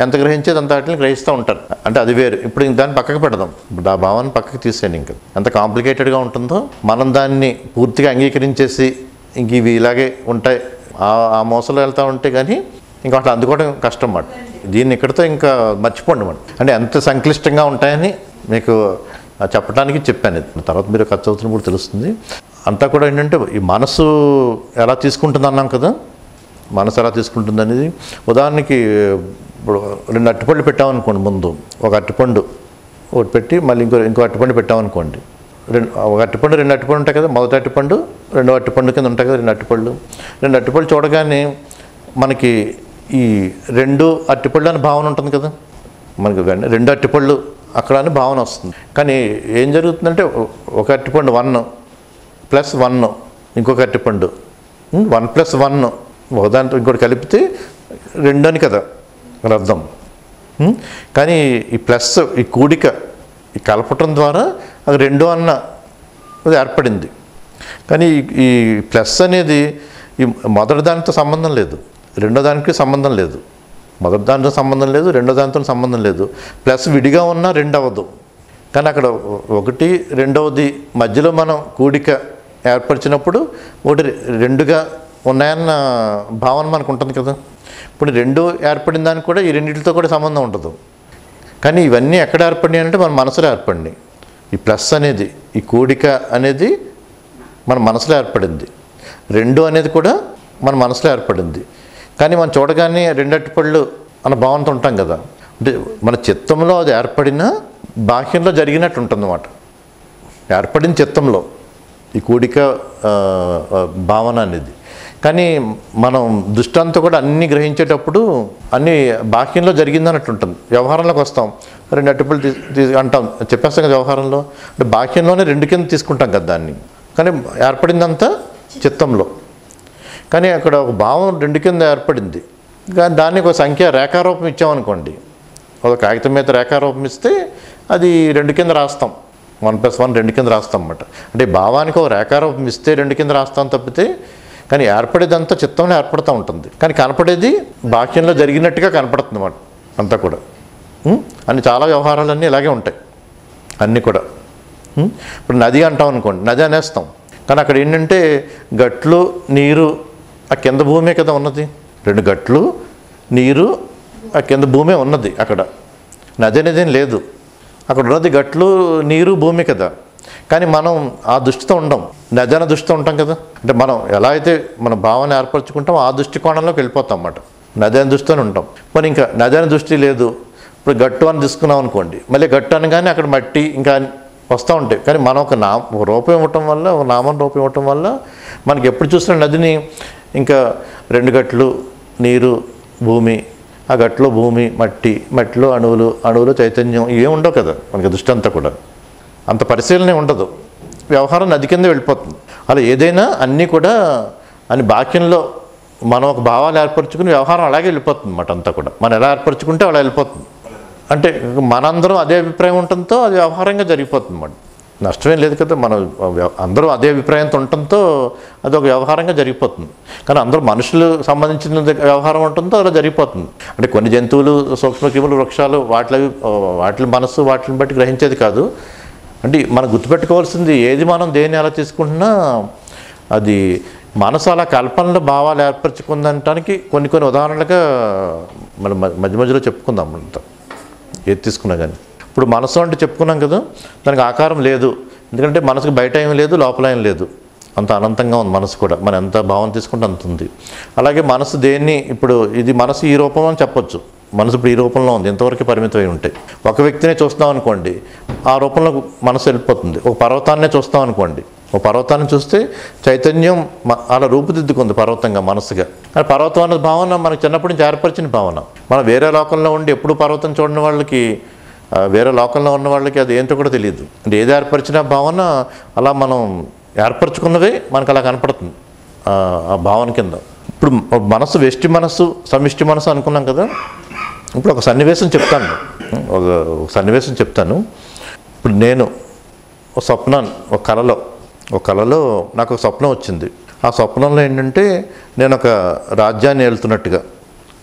ఎంత గ్రహించేది అంత వాటిని గ్రహిస్తూ ఉంటారు. అంటే అది వేరు. ఇప్పుడు దాన్ని పక్కకు పెడదాం, ఇప్పుడు ఆ భావాన్ని పక్కకు తీసేయండి. ఇంకా ఎంత కాంప్లికేటెడ్గా ఉంటుందో మనం దాన్ని పూర్తిగా అంగీకరించేసి ఇంక ఇవి ఇలాగే ఉంటాయి ఆ మోసలో వెళ్తూ ఉంటే కానీ ఇంకా అట్లా అందుకోవడం కష్టం అన్నమాట. దీన్ని ఇక్కడితో ఇంకా మర్చిపోండి మనం. అంటే ఎంత సంక్లిష్టంగా ఉంటాయని మీకు చెప్పడానికి చెప్పాను. ఇది తర్వాత మీరు ఖర్చు అవుతున్నప్పుడు తెలుస్తుంది. అంతా కూడా ఏంటంటే ఈ మనసు ఎలా తీసుకుంటుంది అన్నాం కదా, మనసు ఎలా తీసుకుంటుంది అనేది. ఉదాహరణకి ఇప్పుడు 2 అరటిపళ్ళు పెట్టామనుకోండి, ముందు ఒక అరటిపండు ఒకటి పెట్టి మళ్ళీ ఇంకో అరటిపండు పెట్టామనుకోండి, ఒక అరటిపండు 2 అరటిపండు ఉంటాయి కదా, మొదటి అరటిపండు 2వ అరటిపండు కింద ఉంటాయి కదా 2 అరటిపళ్ళు చూడగానే మనకి ఈ 2 అరటిపళ్ళు అనే భావన ఉంటుంది కదా, మనకి 2 అరటిపళ్ళు అక్కడ అని భావన వస్తుంది. కానీ ఏం జరుగుతుందంటే ఒక అరటిపండు 1 + 1, ఇంకొక అరటిపండు 1 + 1, ఒకదాంతో ఇంకోటి కలిపితే 2 అని కదా అని అర్థం. కానీ ఈ ప్లస్, ఈ కూడిక, ఈ కలపటం ద్వారా అది 2 అన్న అది ఏర్పడింది. కానీ ఈ ప్లస్ అనేది ఈ మొదటి దానితో సంబంధం లేదు, రెండో దానికి సంబంధం లేదు. మొదటి దానితో సంబంధం లేదు, రెండో దానితో సంబంధం లేదు. ప్లస్ విడిగా ఉన్న 2 అవ్వదు. కానీ అక్కడ 1, 2వది మధ్యలో మనం కూడిక ఏర్పరిచినప్పుడు 1, 2గా ఉన్నాయన్న భావన మనకు ఉంటుంది కదా. ఇప్పుడు 2 ఏర్పడిన దానికి కూడా ఈ రెండింటితో కూడా సంబంధం ఉండదు. కానీ ఇవన్నీ ఎక్కడ ఏర్పడినాయి అంటే మన మనసులో ఏర్పడినాయి. ఈ ప్లస్ అనేది, ఈ కూడిక అనేది మన మనసులో ఏర్పడింది, 2 అనేది కూడా మన మనసులో ఏర్పడింది. కానీ మనం చూడగానే 2 అరటిపళ్ళు అన్న భావనతో ఉంటాం కదా. అంటే మన చిత్తంలో అది ఏర్పడిన బాహ్యంలో జరిగినట్టు ఉంటుంది అన్నమాట. ఏర్పడిన చిత్తంలో ఈ కూడిక భావన అనేది. కానీ మనం దృష్టాంతో కూడా అన్నీ గ్రహించేటప్పుడు అన్నీ బాహ్యంలో జరిగిందన్నట్టు ఉంటుంది. వ్యవహారంలోకి వస్తాం, 2 అరటిపళ్ళు అంటాం, చెప్పేస్తాం కదా వ్యవహారంలో. అంటే బాహ్యంలోనే 2 కింద తీసుకుంటాం కదా దాన్ని. కానీ ఏర్పడిందంతా చిత్తంలో. కానీ అక్కడ ఒక భావం 2 కింద ఏర్పడింది. కానీ దానికి ఒక సంఖ్య రేఖారూపం ఇచ్చామనుకోండి, ఒక కాగితం మీద రేఖారూపం ఇస్తే అది 2 కింద రాస్తాం, 1 + 1 2 కింద రాస్తాం అన్నమాట. అంటే భావానికి ఒక రేఖారూపం ఇస్తే 2 కింద రాస్తాం తప్పితే, కానీ ఏర్పడేదంతా చిత్తంలో ఏర్పడుతూ ఉంటుంది. కానీ కనపడేది బాహ్యంలో జరిగినట్టుగా కనపడుతుంది అన్నమాట అంతా కూడా. అన్ని చాలా వ్యవహారాలన్నీ ఇలాగే ఉంటాయి అన్నీ కూడా. ఇప్పుడు నది అంటాం అనుకోండి, నది అనేస్తాం. కానీ అక్కడ ఏంటంటే గట్లు, నీరు, ఆ కింద భూమే కదా ఉన్నది. 2 గట్లు, నీరు, ఆ కింద భూమే ఉన్నది. అక్కడ నది అనేది లేదు, అక్కడ ఉన్నది గట్లు, నీరు, భూమి కదా. కానీ మనం ఆ దృష్టితో ఉండం, నది అనే దృష్టితో ఉంటాం కదా. అంటే మనం ఎలా అయితే మన భావన ఏర్పరచుకుంటాం ఆ దృష్టికోణంలోకి వెళ్ళిపోతాం అన్నమాట. నది అనే దృష్టితోనే ఉంటాం. మరి ఇంకా నది అనే దృష్టి లేదు. ఇప్పుడు గట్టు అని తీసుకున్నాం అనుకోండి, మళ్ళీ గట్టు అనగానే అక్కడ మట్టి ఇంకా వస్తూ ఉంటాయి. కానీ మనం ఒక రూపం ఇవ్వటం వల్ల, ఒక నామం రూపం ఇవ్వటం వల్ల మనకి ఎప్పుడు చూసిన నదిని ఇంకా 2 గట్లు, నీరు, భూమి, ఆ గట్లో భూమి, మట్టిలో అణువులు చైతన్యం ఇవే ఉండవు కదా మనకి. దృష్టి అంతా కూడా అంత పరిశీలనే ఉండదు, వ్యవహారం నది కింద వెళ్ళిపోతుంది. అలా ఏదైనా అన్నీ కూడా అని బాక్యంలో మనం ఒక భావాలు ఏర్పరచుకుని వ్యవహారం అలాగే వెళ్ళిపోతుంది అన్నమాట. అంతా కూడా మనం ఎలా ఏర్పరచుకుంటే అలా వెళ్ళిపోతుంది. అంటే మనందరం అదే అభిప్రాయం ఉండటంతో అది వ్యవహారంగా జరిగిపోతుంది అన్నమాట. నష్టమేం లేదు కదా, మనం అందరూ అదే అభిప్రాయంతో ఉండటంతో అది ఒక వ్యవహారంగా జరిగిపోతుంది. కానీ అందరూ మనుషులు సంబంధించిన వ్యవహారం ఉండటంతో అలా జరిగిపోతుంది. అంటే కొన్ని జంతువులు, సూక్ష్మక్రిములు, వృక్షాలు వాటి మనస్సు వాటిని బట్టి గ్రహించేది కాదు. అంటే మనం గుర్తుపెట్టుకోవాల్సింది ఏది మనం దేన్ని ఎలా తీసుకుంటున్నా అది మనసు అలా కల్పనలో భావాలు ఏర్పరచుకుందనటానికి కొన్ని ఉదాహరణలుగా మనం మధ్య మధ్యలో చెప్పుకుందాం అంత ఏది తీసుకున్నా కానీ. ఇప్పుడు మనసు అంటే చెప్పుకున్నాం కదా, దానికి ఆకారం లేదు, ఎందుకంటే మనసుకు బయట ఏం లేదు, లోపల ఏం లేదు, అంత అనంతంగా ఉంది మనసు కూడా. మనం ఎంత భావన తీసుకుంటే అంత ఉంది. అలాగే మనసు దేన్ని, ఇప్పుడు ఇది మనసు ఈ రూపంలో అని చెప్పొచ్చు, మనసు ఇప్పుడు ఈ రూపంలో ఉంది, ఇంతవరకు పరిమితమై ఉంటాయి. ఒక వ్యక్తినే చూస్తాం అనుకోండి, ఆ రూపంలో మనసు వెళ్ళిపోతుంది. ఒక పర్వతాన్నే చూస్తాం అనుకోండి, ఒక పర్వతాన్ని చూస్తే చైతన్యం అలా రూపుదిద్దుకుంది పర్వతంగా మనసుగా. కానీ పర్వతం అన్న భావన మనకు చిన్నప్పటి నుంచి ఏర్పరిచిన భావన. మనం వేరే లోకంలో ఉండి ఎప్పుడు పర్వతం చూడని వాళ్ళకి, వేరే లోకంలో ఉన్న వాళ్ళకి అది ఏంటో కూడా తెలియదు. అంటే ఏది ఏర్పరిచిన భావన అలా మనం ఏర్పరచుకున్నదే మనకు అలా కనపడుతుంది ఆ భావన కింద. ఇప్పుడు మనసు వెష్టి మనసు, సమిష్టి మనసు అనుకున్నాం కదా. ఇప్పుడు ఒక సన్నివేశం చెప్తాను, ఒక సన్నివేశం చెప్తాను. ఇప్పుడు నేను ఒక స్వప్నాన్ని, ఒక కళలో నాకు ఒక స్వప్నం వచ్చింది. ఆ స్వప్నంలో ఏంటంటే నేను ఒక రాజ్యాన్ని ఏలుతున్నట్టుగా,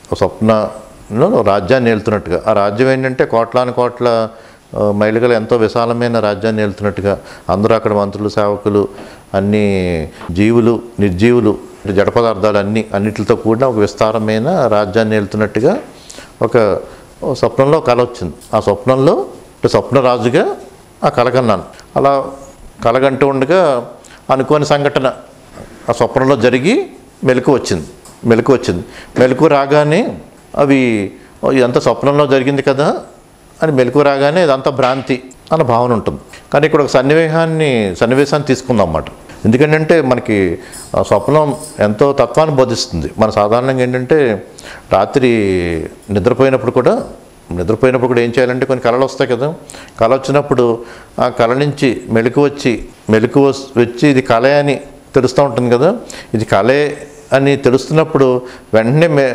ఒక స్వప్నంలో రాజ్యాన్ని ఏలుతున్నట్టుగా, ఆ రాజ్యం ఏంటంటే కోట్ల మైలుగల ఎంతో విశాలమైన రాజ్యాన్ని ఏలుతున్నట్టుగా, అందరూ అక్కడ మంత్రులు, సేవకులు, అన్ని జీవులు, నిర్జీవులు, జడ పదార్థాలు అన్నిటితో కూడిన ఒక విస్తారమైన రాజ్యాన్ని ఏలుతున్నట్టుగా ఒక స్వప్నంలో కళ వచ్చింది. ఆ స్వప్నంలో స్వప్నరాజుగా ఆ కలగన్నాను. అలా కలగంటూ ఉండగా అనుకోని సంఘటన ఆ స్వప్నంలో జరిగి మెలకు వచ్చింది. మెలకు రాగానే అవి ఇదంతా స్వప్నంలో జరిగింది కదా అని మెలకు రాగానే ఇదంతా భ్రాంతి అన్న భావన ఉంటుంది. కానీ ఇక్కడ ఒక సన్నివేశాన్ని తీసుకుందాం అన్నమాట. ఎందుకంటే మనకి స్వప్నం ఎంతో తత్వాన్ని బోధిస్తుంది. మన సాధారణంగా ఏంటంటే రాత్రి నిద్రపోయినప్పుడు కూడా ఏం చేయాలంటే కొన్ని కళలు వస్తాయి కదా. కళ వచ్చినప్పుడు ఆ కళ నుంచి మెలకు వచ్చి ఇది కళే అని తెలుస్తూ ఉంటుంది కదా. ఇది కళే అని తెలుస్తున్నప్పుడు వెంటనే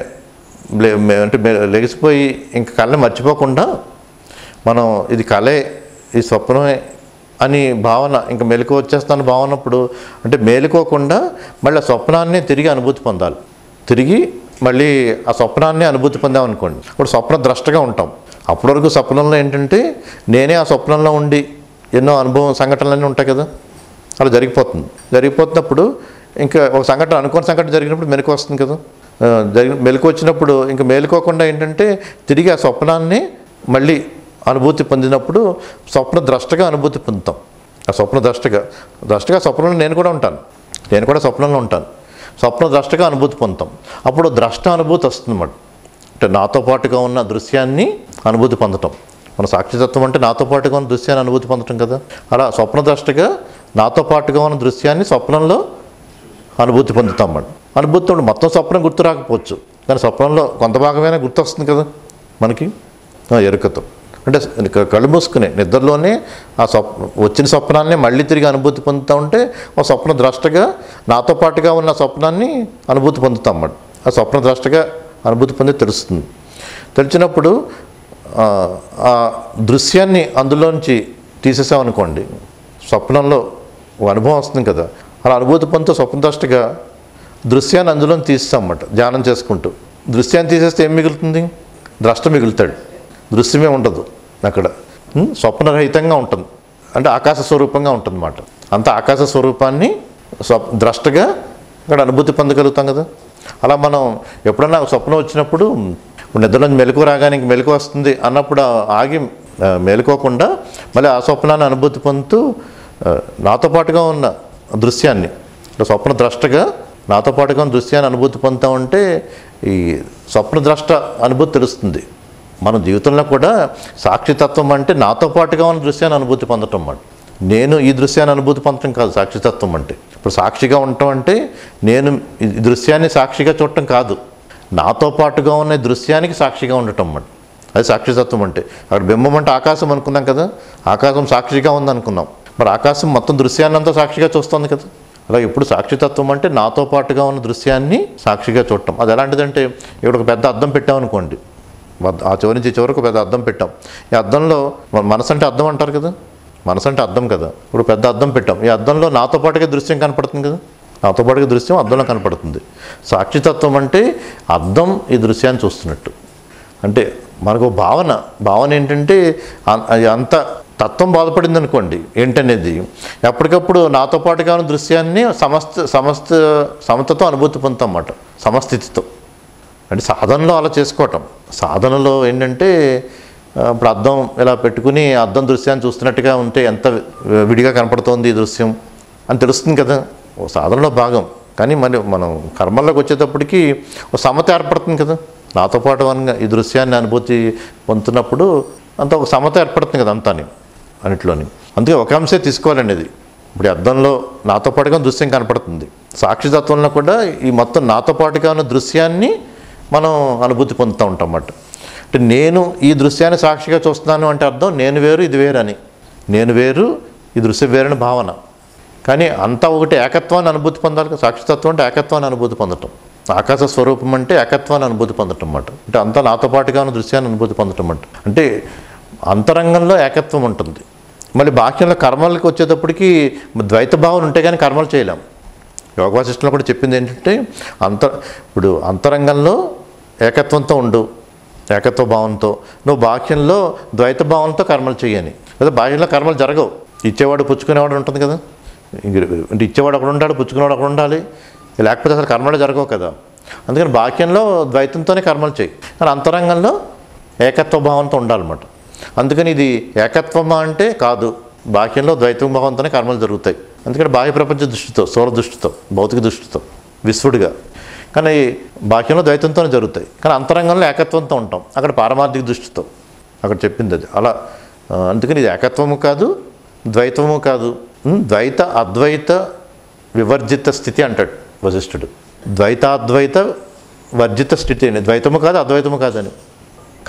అంటే లెగిసిపోయి ఇంక కళని మర్చిపోకుండా మనం ఇది కళే, ఈ స్వప్నమే అని భావన, ఇంకా మెలకు వచ్చేస్తాను భావనప్పుడు అంటే మేలుకోకుండా మళ్ళీ ఆ స్వప్నాన్ని తిరిగి అనుభూతి పొందాలి. తిరిగి మళ్ళీ ఆ స్వప్నాన్ని అనుభూతి పొందామనుకోండి, ఇప్పుడు స్వప్న ద్రష్టగా ఉంటాం. అప్పటి వరకు స్వప్నంలో ఏంటంటే నేనే ఆ స్వప్నంలో ఉండి ఎన్నో సంఘటనలన్నీ ఉంటాయి కదా, అలా జరిగిపోతున్నప్పుడు ఇంకా ఒక అనుకోని సంఘటన జరిగినప్పుడు మెలకు వస్తుంది కదా. మెలకు వచ్చినప్పుడు ఇంకా మేలుకోకుండా ఏంటంటే తిరిగి ఆ స్వప్నాన్ని మళ్ళీ అనుభూతి పొందినప్పుడు స్వప్న ద్రష్టగా అనుభూతి పొందుతాం. ఆ స్వప్న ద్రష్టగా స్వప్నంలో నేను కూడా స్వప్నంలో ఉంటాను. స్వప్న ద్రష్టగా అనుభూతి పొందుతాం. అప్పుడు ద్రష్ట అనుభూతి వస్తుందన్నమాట. అంటే నాతో పాటుగా ఉన్న దృశ్యాన్ని అనుభూతి పొందటం. మన సాక్షితత్వం అంటే నాతో పాటుగా ఉన్న దృశ్యాన్ని అనుభూతి పొందటం కదా. అలా స్వప్న ద్రష్టగా నాతో పాటుగా ఉన్న దృశ్యాన్ని స్వప్నంలో అనుభూతి పొందుతాం అన్నమాట. అనుభూతి మొత్తం స్వప్నం గుర్తు రాకపోవచ్చు, కానీ స్వప్నంలో కొంత భాగమైనా గుర్తు వస్తుంది కదా మనకి ఎరుకతో. అంటే కళ్ళు మూసుకునే నిద్రలోనే ఆ వచ్చిన స్వప్నాన్ని మళ్ళీ తిరిగి అనుభూతి పొందుతూ ఉంటే ఒక స్వప్న ద్రష్టగా నాతో పాటుగా ఉన్న స్వప్నాన్ని అనుభూతి పొందుతాం అన్నమాట. ఆ స్వప్న ద్రష్టగా అనుభూతి పొంది తెలుస్తుంది. తెలిసినప్పుడు ఆ దృశ్యాన్ని అందులోంచి తీసేసామనుకోండి, స్వప్నంలో ఒక అనుభవం వస్తుంది కదా. అలా అనుభూతి పొందుతూ స్వప్న ద్రష్టగా దృశ్యాన్ని అందులో తీస్తామన్నమాట. ధ్యానం చేసుకుంటూ దృశ్యాన్ని తీసేస్తే ఏం మిగులుతుంది? ద్రష్ట మిగులుతాడు, దృశ్యమే ఉండదు అక్కడ. స్వప్నరహితంగా ఉంటుంది, అంటే ఆకాశ స్వరూపంగా ఉంటుంది అన్నమాట. అంత ఆకాశ స్వరూపాన్ని ద్రష్టగా అక్కడ అనుభూతి పొందగలుగుతాం కదా. అలా మనం ఎప్పుడన్నా స్వప్నం వచ్చినప్పుడు నిద్రలోంచి మెలకు రాగానే ఇంక మెలకు వస్తుంది అన్నప్పుడు ఆగి మేలుకోకుండా మళ్ళీ ఆ స్వప్నాన్ని అనుభూతి పొందుతూ నాతో పాటుగా ఉన్న దృశ్యాన్ని స్వప్న ద్రష్టగా నాతో పాటుగా ఉన్న దృశ్యాన్ని అనుభూతి పొందుతూ ఉంటే ఈ స్వప్న ద్రష్ట అనుభూతి తెలుస్తుంది. మన జీవితంలో కూడా సాక్షితత్వం అంటే నాతో పాటుగా ఉన్న దృశ్యాన్ని అనుభూతి పొందటం అన్నమాట. నేను ఈ దృశ్యాన్ని అనుభూతి పొందటం కాదు సాక్షితత్వం అంటే. ఇప్పుడు సాక్షిగా ఉండటం అంటే నేను ఈ దృశ్యాన్ని సాక్షిగా చూడటం కాదు, నాతో పాటుగా ఉన్న దృశ్యానికి సాక్షిగా ఉండటం అన్నమాట. అది సాక్షితత్వం అంటే. అక్కడ బింబం అంటే ఆకాశం అనుకున్నాం కదా, ఆకాశం సాక్షిగా ఉందనుకున్నాం. మరి ఆకాశం మొత్తం దృశ్యాన్ని అంతా సాక్షిగా చూస్తుంది కదా. అలా ఇప్పుడు సాక్షితత్వం అంటే నాతో పాటుగా ఉన్న దృశ్యాన్ని సాక్షిగా చూడటం. అది ఎలాంటిదంటే ఇక్కడ ఒక పెద్ద అద్దం పెట్టామనుకోండి, ఆ చివరి నుంచి చివరకు పెద్ద అద్దం పెట్టాం. ఈ అద్దంలో మనసు అంటే అద్దం అంటారు కదా, మనసు అంటే అద్దం కదా. ఇప్పుడు పెద్ద అద్దం పెట్టాం, ఈ అద్దంలో నాతో పాటుగా దృశ్యం కనపడుతుంది కదా, నాతో పాటుగా దృశ్యం అద్దంలో కనపడుతుంది. సాక్షితత్వం అంటే అద్దం ఈ దృశ్యాన్ని చూస్తున్నట్టు. అంటే మనకు భావన ఏంటంటే అంత తత్వం బాధపడింది అనుకోండి ఏంటనేది ఎప్పటికప్పుడు నాతో పాటుగా ఉన్న దృశ్యాన్ని సమతతో అనుభూతి పొందుతాం అన్నమాట, సమస్థితితో. అంటే సాధనలో అలా చేసుకోవటం. సాధనలో ఏంటంటే ఇప్పుడు అద్దం ఇలా పెట్టుకుని అద్దం దృశ్యాన్ని చూస్తున్నట్టుగా ఉంటే ఎంత విడిగా కనపడుతోంది ఈ దృశ్యం అని తెలుస్తుంది కదా, ఓ సాధనలో భాగం. కానీ మరి మనం కర్మల్లోకి వచ్చేటప్పటికి ఓ సమత ఏర్పడుతుంది కదా, నాతో పాటు ఈ దృశ్యాన్ని అనుభూతి పొందుతున్నప్పుడు అంత ఒక సమత ఏర్పడుతుంది కదా అంతాని అన్నిట్లోని. అందుకే ఒక అంశే తీసుకోవాలండి ఇది. ఇప్పుడు అద్దంలో నాతో పాటుగా దృశ్యం కనపడుతుంది, సాక్షితత్వంలో కూడా ఈ మొత్తం నాతో పాటుగా ఉన్న దృశ్యాన్ని మనం అనుభూతి పొందుతూ ఉంటాం అన్నమాట. అంటే నేను ఈ దృశ్యాన్ని సాక్షిగా చూస్తున్నాను అంటే అర్థం నేను వేరు ఇది వేరు అని, నేను వేరు ఈ దృశ్యం వేరని భావన. కానీ అంతా ఒకటి ఏకత్వాన్ని అనుభూతి పొందాలి. సాక్షితత్వం అంటే ఏకత్వాన్ని అనుభూతి పొందటం, ఆకాశ స్వరూపం అంటే ఏకత్వాన్ని అనుభూతి పొందటం అన్నమాట. అంటే అంతా నాతో పాటుగా ఉన్న దృశ్యాన్ని అనుభూతి పొందటం అంటే అంతరంగంలో ఏకత్వం ఉంటుంది. మళ్ళీ బాహ్యంలో కర్మలకు వచ్చేటప్పటికి ద్వైత భావన ఉంటే కానీ కర్మలు చేయలేం. యోగ వాసిష్టంలో కూడా చెప్పింది ఏంటంటే ఇప్పుడు అంతరంగంలో ఏకత్వంతో ఉండు, ఏకత్వ భావంతో. నువ్వు బాహ్యంలో ద్వైత భావంతో కర్మలు చేయని, లేదా బాహ్యంలో కర్మలు జరగవు. ఇచ్చేవాడు పుచ్చుకునేవాడు ఉంటుంది కదా, అంటే ఇచ్చేవాడు అక్కడ ఉండాలి, పుచ్చుకునేవాడు అక్కడ ఉండాలి, లేకపోతే అసలు కర్మలు జరగవు కదా. అందుకని బాహ్యంలో ద్వైతంతోనే కర్మలు చేయి, కానీ అంతరంగంలో ఏకత్వ భావంతో ఉండాలన్నమాట. అందుకని ఇది ఏకత్వమా అంటే కాదు, బాహ్యంలో ద్వైతం భావంతోనే కర్మలు జరుగుతాయి. అందుకని బాహ్య ప్రపంచ దృష్టితో, స్థూల దృష్టితో, భౌతిక దృష్టితో, విశ్వడుగా. కానీ బాహ్యంలో ద్వైతంతోనే జరుగుతాయి, కానీ అంతరంగంలో ఏకత్వంతో ఉంటాం, అక్కడ పారమార్థిక దృష్టితో. అక్కడ చెప్పింది అది అలా. అందుకని ఇది ఏకత్వము కాదు, ద్వైతము కాదు, ద్వైత అద్వైత వివర్జిత స్థితి అంటాడు వశిష్ఠుడు. ద్వైతాద్వైత వర్జిత స్థితి అని, ద్వైతము కాదు అద్వైతము కాదని.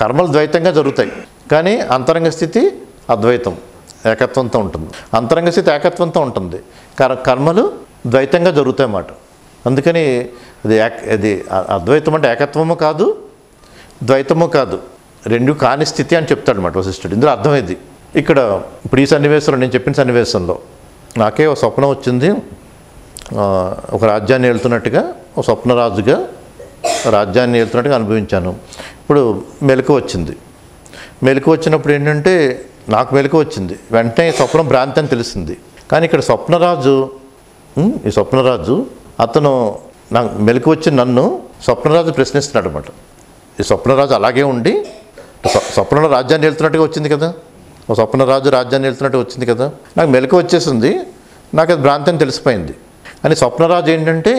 కర్మలు ద్వైతంగా జరుగుతాయి, కానీ అంతరంగ స్థితి అద్వైతం ఏకత్వంతో ఉంటుంది. అంతరంగ స్థితి ఏకత్వంతో ఉంటుంది, కర్మలు ద్వైతంగా జరుగుతాయి అన్నమాట. అందుకని అది అద్వైతం అంటే ఏకత్వము కాదు, ద్వైతము కాదు, రెండు కాని స్థితి అని చెప్తాడు అన్నమాట వశిష్ఠుడు. ఇందులో అర్థమైంది. ఇక్కడ ఇప్పుడు ఈ సన్నివేశంలో, నేను చెప్పిన సన్నివేశంలో నాకే ఒక స్వప్నం వచ్చింది. ఒక రాజ్యాన్ని వెళ్తున్నట్టుగా, ఒక స్వప్నరాజుగా రాజ్యాన్ని వెళ్తున్నట్టుగా అనుభవించాను. ఇప్పుడు మెలకువ వచ్చింది. మెలకువ వచ్చినప్పుడు ఏంటంటే నాకు మెలకువ వచ్చింది, వెంటనే స్వప్నం భ్రాంతి అని తెలిసింది. కానీ ఇక్కడ ఈ స్వప్నరాజు అతను నాకు మెలకువ వచ్చి నన్ను స్వప్నరాజు ప్రశ్నిస్తున్నాడు అన్నమాట. ఈ స్వప్నరాజు అలాగే ఉండి, స్వప్నంలో రాజ్యాన్ని వెళ్తున్నట్టుగా వచ్చింది కదా, ఒక స్వప్నరాజు రాజ్యాన్ని వెళ్తున్నట్టుగా వచ్చింది కదా, నాకు మెలకువ వచ్చేసింది, నాకు అది భ్రాంతి అని తెలిసిపోయింది. కానీ స్వప్నరాజు ఏంటంటే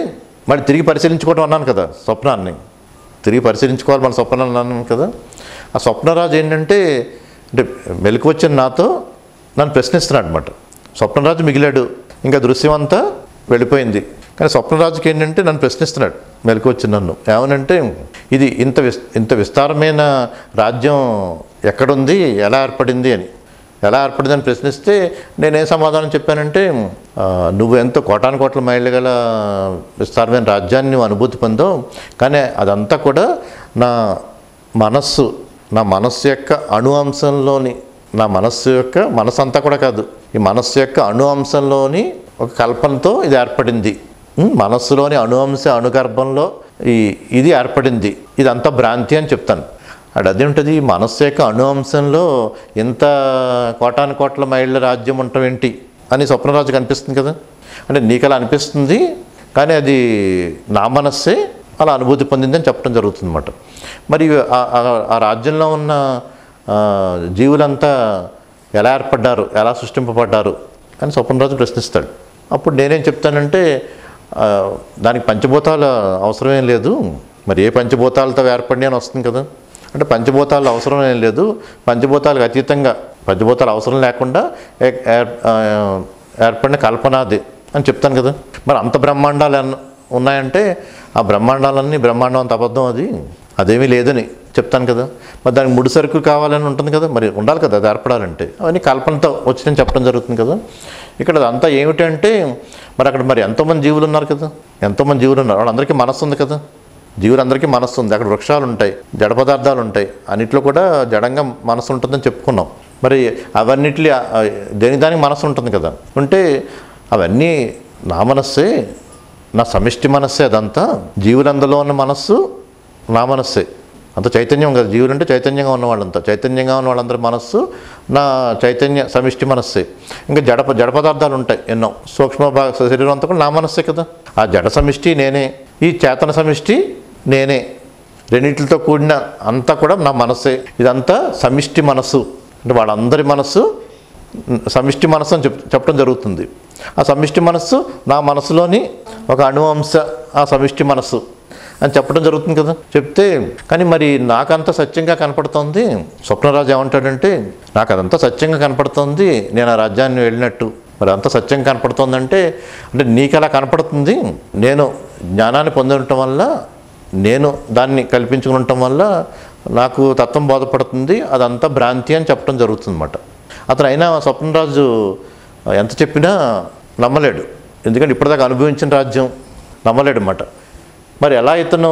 మరి తిరిగి పరిశీలించుకోవడం అన్నాను కదా, స్వప్నాన్ని తిరిగి పరిశీలించుకోవాలి మన స్వప్నాన్ని అన్నాను కదా. ఆ స్వప్నరాజు ఏంటంటే అంటే మెలకు వచ్చిన నాతో నన్ను ప్రశ్నిస్తున్నాడు అనమాట. స్వప్నరాజు మిగిలాడు, ఇంకా దృశ్యం అంతా వెళ్ళిపోయింది. కానీ స్వప్నరాజుకి ఏంటంటే నన్ను ప్రశ్నిస్తున్నాడు మెలకు వచ్చి నన్ను, ఏమనంటే ఇది ఇంత విస్తారమైన రాజ్యం ఎక్కడుంది, ఎలా ఏర్పడింది అని ప్రశ్నిస్తే నేనేం సమాధానం చెప్పానంటే, నువ్వు ఎంతో కోటాను కోట్ల మైళ్ళు గల విస్తారమైన రాజ్యాన్ని నువ్వు అనుభూతి పొందావు, కానీ అదంతా కూడా నా మనస్సు యొక్క అణు అంశంలోని, మనస్సు అంతా కూడా కాదు, ఈ మనస్సు యొక్క అణు అంశంలోని ఒక కల్పనతో ఇది ఏర్పడింది. మనస్సులోని అణుగర్భంలో ఇది ఏర్పడింది, ఇదంతా భ్రాంతి అని చెప్తాను. అదేంటది, మనస్సు యొక్క అణు అంశంలో ఇంత కోటాను కోట్ల మైళ్ళ రాజ్యం ఉండటం ఏంటి అని స్వప్నరాజుకి అనిపిస్తుంది కదా. అంటే నీకు అలా అనిపిస్తుంది, కానీ అది నా మనస్సే అలా అనుభూతి పొందిందని చెప్పడం జరుగుతుంది అన్నమాట. మరి ఆ రాజ్యంలో ఉన్న జీవులంతా ఎలా ఏర్పడ్డారు, ఎలా సృష్టింపబడ్డారు అని స్వప్నరాజు ప్రశ్నిస్తాడు. అప్పుడు నేనేం చెప్తానంటే, దానికి పంచభూతాలు అవసరమేం లేదు, మరి ఏ పంచభూతాలతో ఏర్పడి అని వస్తుంది కదా. అంటే పంచభూతాలు అవసరం ఏం లేదు, పంచభూతాలకు అతీతంగా, పంచభూతాలు అవసరం లేకుండా ఏర్పడిన కల్పనాది అని చెప్తాను కదా. మరి అంత బ్రహ్మాండాలు ఉన్నాయంటే ఆ బ్రహ్మాండం అంత అబద్ధం, అదేమీ లేదని చెప్తాను కదా. మరి దానికి ముడి సరుకు కావాలని ఉంటుంది కదా, మరి ఉండాలి కదా అది ఏర్పడాలంటే. అవన్నీ కల్పనతో వచ్చిందని చెప్పడం జరుగుతుంది కదా. ఇక్కడ అదంతా ఏమిటంటే, మరి అక్కడ మరి ఎంతోమంది జీవులు ఉన్నారు కదా, వాళ్ళందరికీ మనస్సు ఉంది కదా, జీవులందరికీ మనస్సు ఉంది. అక్కడ వృక్షాలు ఉంటాయి, జడ పదార్థాలు ఉంటాయి, అన్నిట్లో కూడా జడంగా మనస్సు ఉంటుందని చెప్పుకున్నాం. మరి అవన్నిటి దానికి మనస్సు ఉంటుంది కదా. ఉంటే అవన్నీ నా మనస్సే, నా సమిష్టి మనస్సే అదంతా. జీవులందరిలో ఉన్న మనస్సు నా మనస్సే, అంత చైతన్యం కదా, జీవులు అంటే చైతన్యంగా ఉన్న వాళ్ళంతా, చైతన్యంగా ఉన్న వాళ్ళందరి మనస్సు నా చైతన్య సమిష్టి మనస్సే. ఇంకా జడ పదార్థాలు ఉంటాయి ఎన్నో, సూక్ష్మ శరీరం అంతా కూడా నా మనస్సే కదా. ఆ జడ సమిష్టి నేనే, ఈ చేతన సమిష్టి నేనే, రెండింటితో కూడిన అంతా కూడా నా మనస్సే. ఇదంతా సమిష్టి మనస్సు అంటే వాళ్ళందరి మనస్సు సమిష్టి మనస్సు అని చెప్పడం జరుగుతుంది. ఆ సమిష్టి మనస్సు నా మనసులోని ఒక అణువంశ ఆ సమిష్టి మనస్సు అని చెప్పడం జరుగుతుంది కదా. చెప్తే కానీ మరి నాకంత సత్యంగా కనపడుతోంది. స్వప్నరాజు ఏమంటాడంటే, నాకు అదంతా సత్యంగా కనపడుతోంది, నేను ఆ రాజ్యాన్ని వెళ్ళినట్టు. మరి అంత సత్యంగా కనపడుతోందంటే అంటే నీకు అలా కనపడుతుంది, నేను జ్ఞానాన్ని పొంది ఉండటం వల్ల, నేను దాన్ని కల్పించుకుని ఉండటం వల్ల నాకు తత్వం బోధపడుతుంది, అదంతా భ్రాంతి అని చెప్పడం జరుగుతుంది అన్నమాట. అతను అయినా స్వప్నరాజు ఎంత చెప్పినా నమ్మలేడు, ఎందుకంటే ఇప్పటిదాకా అనుభవించిన రాజ్యం నమ్మలేడు అన్నమాట. మరి ఎలా ఇతను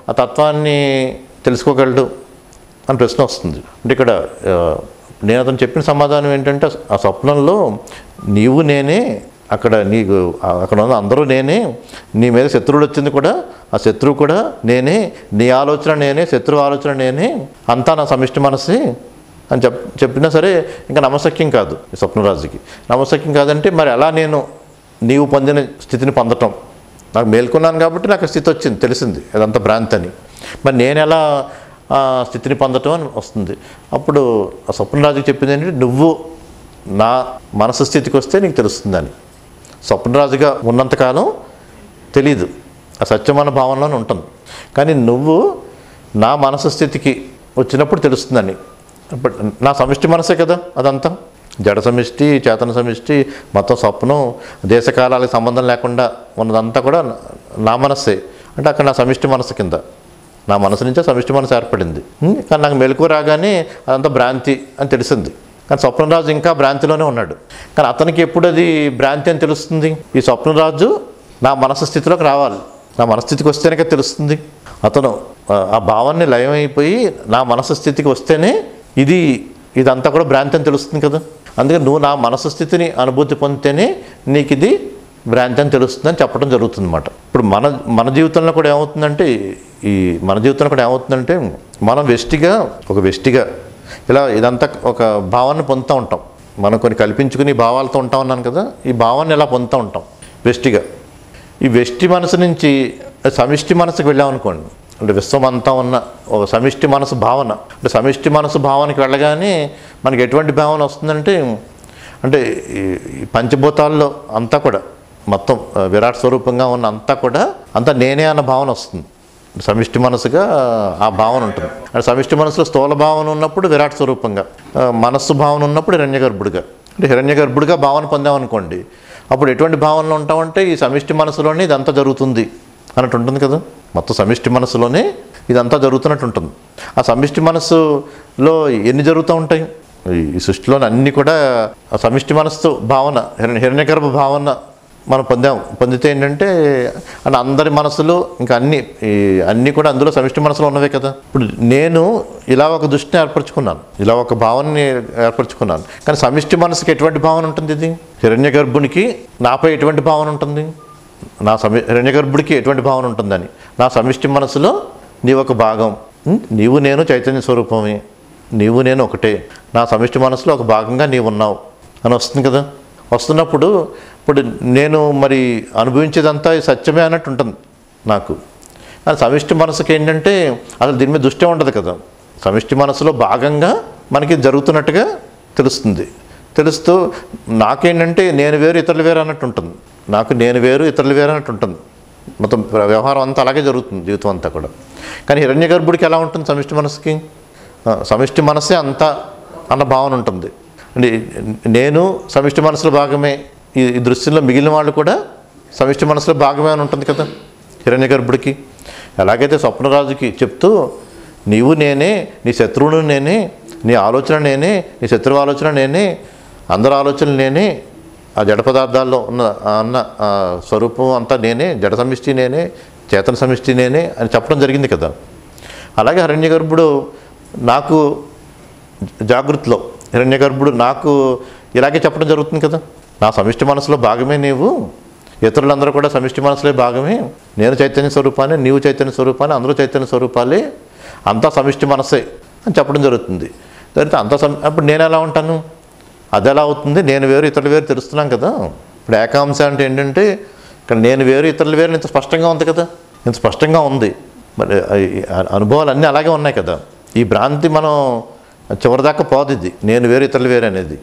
ఆ తత్వాన్ని తెలుసుకోగలడు అని ప్రశ్న వస్తుంది. అంటే ఇక్కడ నేను అతను చెప్పిన సమాధానం ఏంటంటే, ఆ స్వప్నంలో నీవు నేనే, అక్కడ నీకు అక్కడ ఉన్న అందరూ నేనే, నీ మీద శత్రువుడు వచ్చింది కూడా ఆ శత్రువు కూడా నేనే, నీ ఆలోచన నేనే, శత్రువు ఆలోచన నేనే, అంతా నా సమిష్టి మనస్సే అని చెప్పినా సరే ఇంకా నమ్మశక్యం కాదు ఈ స్వప్నరాజుకి. నమ్మశక్యం కాదంటే మరి ఎలా నేను నీవు పొందిన స్థితిని పొందటం, నాకు మేల్కొన్నాను కాబట్టి నాకు స్థితి వచ్చింది, తెలిసింది అదంతా భ్రాంతి అని, మరి నేను ఎలా ఆ స్థితిని పొందటం అని వస్తుంది. అప్పుడు ఆ స్వప్నరాజుకి చెప్పింది ఏంటంటే, నువ్వు నా మనసు స్థితికి వస్తే నీకు తెలుస్తుందని. స్వప్నరాజుగా ఉన్నంతకాలం తెలీదు, ఆ సత్యమైన భావనలోనే ఉంటుంది. కానీ నువ్వు నా మనసు స్థితికి వచ్చినప్పుడు తెలుస్తుందని. నా సమిష్టి మనసే కదా అదంతా, జడ సమిష్టి, చేతన సమిష్టి, మొత్తం స్వప్నం, దేశకాలాలకు సంబంధం లేకుండా ఉన్నదంతా కూడా నా మనస్సే. అంటే అక్కడ నా సమిష్టి మనసు కింద, నా మనసు నుంచే సమిష్టి మనసు ఏర్పడింది. కానీ నాకు మెలకువ రాగానే అదంతా భ్రాంతి అని తెలిసింది. కానీ స్వప్నరాజు ఇంకా భ్రాంతిలోనే ఉన్నాడు. కానీ అతనికి ఎప్పుడు అది భ్రాంతి అని తెలుస్తుంది? ఈ స్వప్నరాజు నా మనసు స్థితిలోకి రావాలి, నా మనస్థితికి వస్తేనే తెలుస్తుంది. అతను ఆ భావాన్ని లయమైపోయి నా మనసు స్థితికి వస్తేనే ఇదంతా కూడా భ్రాంతి అని తెలుస్తుంది కదా. అందుకని నువ్వు నా మనసు స్థితిని అనుభూతి పొందితేనే నీకు ఇది భ్రాంతి అని తెలుస్తుందని చెప్పడం జరుగుతుంది అన్నమాట. ఇప్పుడు మన జీవితంలో కూడా ఏమవుతుందంటే, మనం వెష్టిగా ఇలా ఇదంతా ఒక భావాన్ని పొందుతూ ఉంటాం. మనం కొన్ని కల్పించుకుని భావాలతో ఉంటాం అన్నాను కదా, ఈ భావాన్ని ఇలా పొందుతూ ఉంటాం వెష్టిగా. ఈ వెష్టి మనసు నుంచి సమిష్టి మనసుకు వెళ్ళామనుకోండి, అంటే విశ్వం అంతా ఉన్న ఒక సమిష్టి మనసు భావన, అంటే సమిష్టి మనసు భావనకి వెళ్ళగానే మనకి ఎటువంటి భావన వస్తుందంటే, అంటే ఈ పంచభూతాల్లో అంతా కూడా మొత్తం విరాట్ స్వరూపంగా ఉన్న అంతా నేనే అన్న భావన వస్తుంది. సమిష్టి మనసుగా ఆ భావన ఉంటుంది. అంటే సమిష్టి మనసులో స్థూల భావన ఉన్నప్పుడు విరాట్ స్వరూపంగా, మనస్సు భావన ఉన్నప్పుడు హిరణ్యగర్భుడిగా. అంటే హిరణ్యగర్భుడిగా భావన పొందామనుకోండి, అప్పుడు ఎటువంటి భావనలో ఉంటామంటే ఈ సమిష్టి మనసులోనే ఇదంతా జరుగుతుంది అన్నట్టు ఉంటుంది కదా. మొత్తం సమిష్టి మనసులోనే ఇదంతా జరుగుతున్నట్టు ఉంటుంది. ఆ సమిష్టి మనసులో ఎన్ని జరుగుతూ ఉంటాయి? ఈ సృష్టిలోని అన్నీ కూడా ఆ సమిష్టి మనస్సు భావన, హిరణ్యగర్భ భావన మనం పొందితే ఏంటంటే, అంటే అందరి మనసులు ఇంకా అన్నీ కూడా అందులో సమిష్టి మనసులో ఉన్నవే కదా. ఇప్పుడు నేను ఇలా ఒక దృష్టిని ఏర్పరచుకున్నాను, ఇలా ఒక భావనని ఏర్పరచుకున్నాను. కానీ సమిష్టి మనసుకి ఎటువంటి భావన ఉంటుంది? ఇది హిరణ్యగర్భునికి నాపై ఎటువంటి భావన ఉంటుంది? హిరణ్యగర్భుడికి ఎటువంటి భావన ఉంటుందని, నా సమిష్టి మనసులో నీ ఒక భాగం, నీవు నేను చైతన్య స్వరూపమే, నీవు నేను ఒకటే, నా సమిష్టి మనసులో ఒక భాగంగా నీవు ఉన్నావు అని వస్తుంది కదా. వస్తున్నప్పుడు ఇప్పుడు నేను మరి అనుభవించేదంతా సత్యమే అన్నట్టు ఉంటుంది నాకు. కానీ సమిష్టి మనసుకి ఏంటంటే అసలు దీని మీద దృష్టి ఉండదు కదా. సమిష్టి మనసులో భాగంగా మనకి జరుగుతున్నట్టుగా తెలుస్తూ నాకేంటంటే నేను వేరు ఇతరులు వేరు అన్నట్టు ఉంటుంది. నాకు నేను వేరు ఇతరులు వేరు అన్నట్టు ఉంటుంది. మొత్తం వ్యవహారం అంతా అలాగే జరుగుతుంది, జీవితం అంతా కూడా. కానీ హిరణ్యగర్భుడికి ఎలా ఉంటుంది? సమిష్టి మనసుకి సమిష్టి మనసే అంతా అన్న భావన ఉంటుంది. అంటే నేను సమిష్టి మనసులో భాగమే, ఈ దృశ్యంలో మిగిలిన వాళ్ళు కూడా సమిష్టి మనసులో భాగమే అని ఉంటుంది కదా హిరణ్యగర్భుడికి. ఎలాగైతే స్వప్నరాజుకి చెప్తూ నీవు నేనే, నీ శత్రువును నేనే, నీ ఆలోచన నేనే, నీ శత్రువు ఆలోచన నేనే, అందరి ఆలోచనలు నేనే, ఆ జడ పదార్థాల్లో ఉన్న స్వరూపం అంతా నేనే, జడ సమిష్టి నేనే, చేతన సమిష్టి నేనే అని చెప్పడం జరిగింది కదా. అలాగే హిరణ్యగర్భుడు నాకు జాగృతిలో హిరణ్యగర్భుడు నాకు ఇలాగే చెప్పడం జరుగుతుంది కదా. నా సమిష్టి మనసులో భాగమే నీవు, ఇతరులందరూ కూడా సమిష్టి మనసులో భాగమే, నేను చైతన్య స్వరూపాన్ని, నీవు చైతన్య స్వరూపాన్ని, అందరూ చైతన్య స్వరూపాలే అంతా సమిష్టి మనసే అని చెప్పడం జరుగుతుంది. జరిగితే అప్పుడు నేను ఎలా ఉంటాను, అది ఎలా అవుతుంది? నేను వేరు ఇతరులు వేరు తెలుస్తున్నాం కదా. ఇప్పుడు ఏకాంశ అంటే ఏంటంటే ఇక్కడ నేను వేరు ఇతరులు వేరు ఇంత స్పష్టంగా ఉంది కదా, ఇంత స్పష్టంగా ఉంది. మరి అనుభవాలు అన్నీ అలాగే ఉన్నాయి కదా. ఈ భ్రాంతి మనం చివరిదాకా పోదు, ఇది నేను వేరు ఇతరులు వేరు అనేది.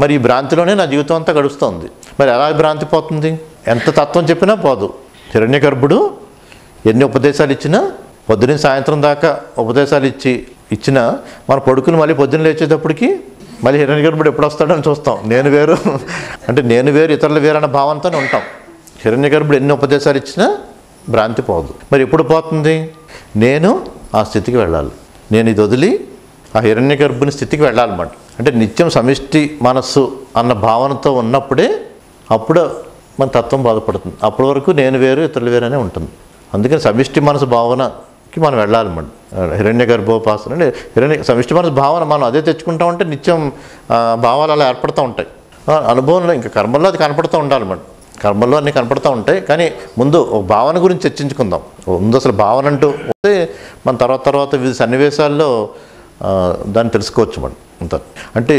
మరి ఈ భ్రాంతిలోనే నా జీవితం అంతా గడుస్తుంది. మరి ఎలా భ్రాంతి పోతుంది? ఎంత తత్వం చెప్పినా పోదు. హిరణ్యగర్భుడు ఎన్ని ఉపదేశాలు ఇచ్చినా, పొద్దున్న సాయంత్రం దాకా ఉపదేశాలు ఇచ్చిన మన కొడుకుని మళ్ళీ పొద్దున్న లేచేటప్పటికి మళ్ళీ హిరణ్యగర్భుడు ఎప్పుడు వస్తాడని చూస్తాం. నేను వేరు అంటే నేను వేరు ఇతరులు వేరు అన్న భావంతోనే ఉంటాం. హిరణ్యగర్భుడు ఎన్ని ఉపదేశాలు ఇచ్చినా భ్రాంతి పోదు. మరి ఎప్పుడు పోతుంది? నేను ఆ స్థితికి వెళ్ళాలి, నేను ఇది వదిలి ఆ హిరణ్యగర్భుని స్థితికి వెళ్ళాలన్నమాట. అంటే నిత్యం సమిష్టి మనస్సు అన్న భావనతో ఉన్నప్పుడే అప్పుడు మన తత్వం బాధపడుతుంది. అప్పటి వరకు నేను వేరు ఇతరులు వేరు అనే ఉంటుంది. అందుకని సమిష్టి మనసు భావనకి మనం వెళ్ళాలన్నమాట. హిరణ్యగర్భోపాసన అంటే సమిష్టి మనసు భావన మనం అదే తెచ్చుకుంటా ఉంటే నిత్యం భావాలు అలా ఏర్పడుతూ ఉంటాయి. అనుభవంలో ఇంకా కర్మల్లో అది కనపడుతూ ఉండాలన్నమాట. కర్మల్లో అన్నీ కనపడుతూ ఉంటాయి. కానీ ముందు ఒక భావన గురించి చర్చించుకుందాం. ముందు అసలు భావన అంటూ వస్తే మన తర్వాత వివిధ సన్నివేశాల్లో దాన్ని తెలుసుకోవచ్చు మనం అంత. అంటే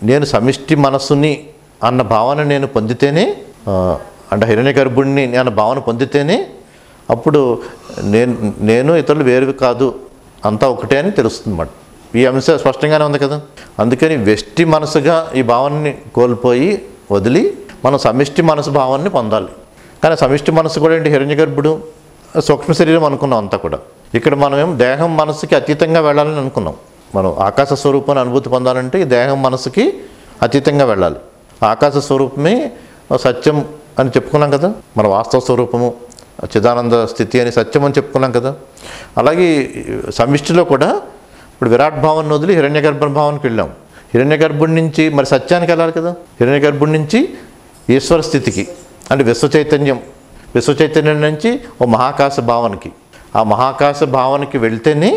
నేను సమిష్టి మనస్సుని అన్న భావన నేను పొందితేనే, అంటే హిరణ్యగర్భుడిని అన్న భావన పొందితేనే అప్పుడు నేను ఇతరులు వేరు కాదు, అంతా ఒకటే అని తెలుస్తుంది అన్నమాట. ఈ అంశం స్పష్టంగానే ఉంది కదా. అందుకని వెష్టి మనసుగా ఈ భావనని కోల్పోయి వదిలి మనం సమిష్టి మనసు భావాన్ని పొందాలి. కానీ సమిష్టి మనసు కూడా ఏంటి? హిరణ్యగర్భుడు సూక్ష్మ శరీరం అనుకున్నాం అంతా కూడా. ఇక్కడ మనం దేహం మనసుకి అతీతంగా వెళ్ళాలని అనుకున్నాం. మనం ఆకాశ స్వరూపాన్ని అనుభూతి పొందాలంటే ఈ దేహం మనసుకి అతీతంగా వెళ్ళాలి. ఆకాశ స్వరూపమే సత్యం అని చెప్పుకున్నాం కదా. మన వాస్తవ స్వరూపము చిదానంద స్థితి అని సత్యం అని చెప్పుకున్నాం కదా. అలాగే సమిష్టిలో కూడా ఇప్పుడు విరాట్ భావాన్ని వదిలి హిరణ్యగర్భ భావానికి వెళ్ళాం. హిరణ్యగర్భుడి నుంచి మరి సత్యానికి వెళ్ళాలి కదా. హిరణ్యగర్భుడి నుంచి ఈశ్వర స్థితికి అంటే విశ్వచైతన్యం నుంచి ఓ మహాకాశ భావనకి, ఆ మహాకాశ భావనకి వెళ్తేనే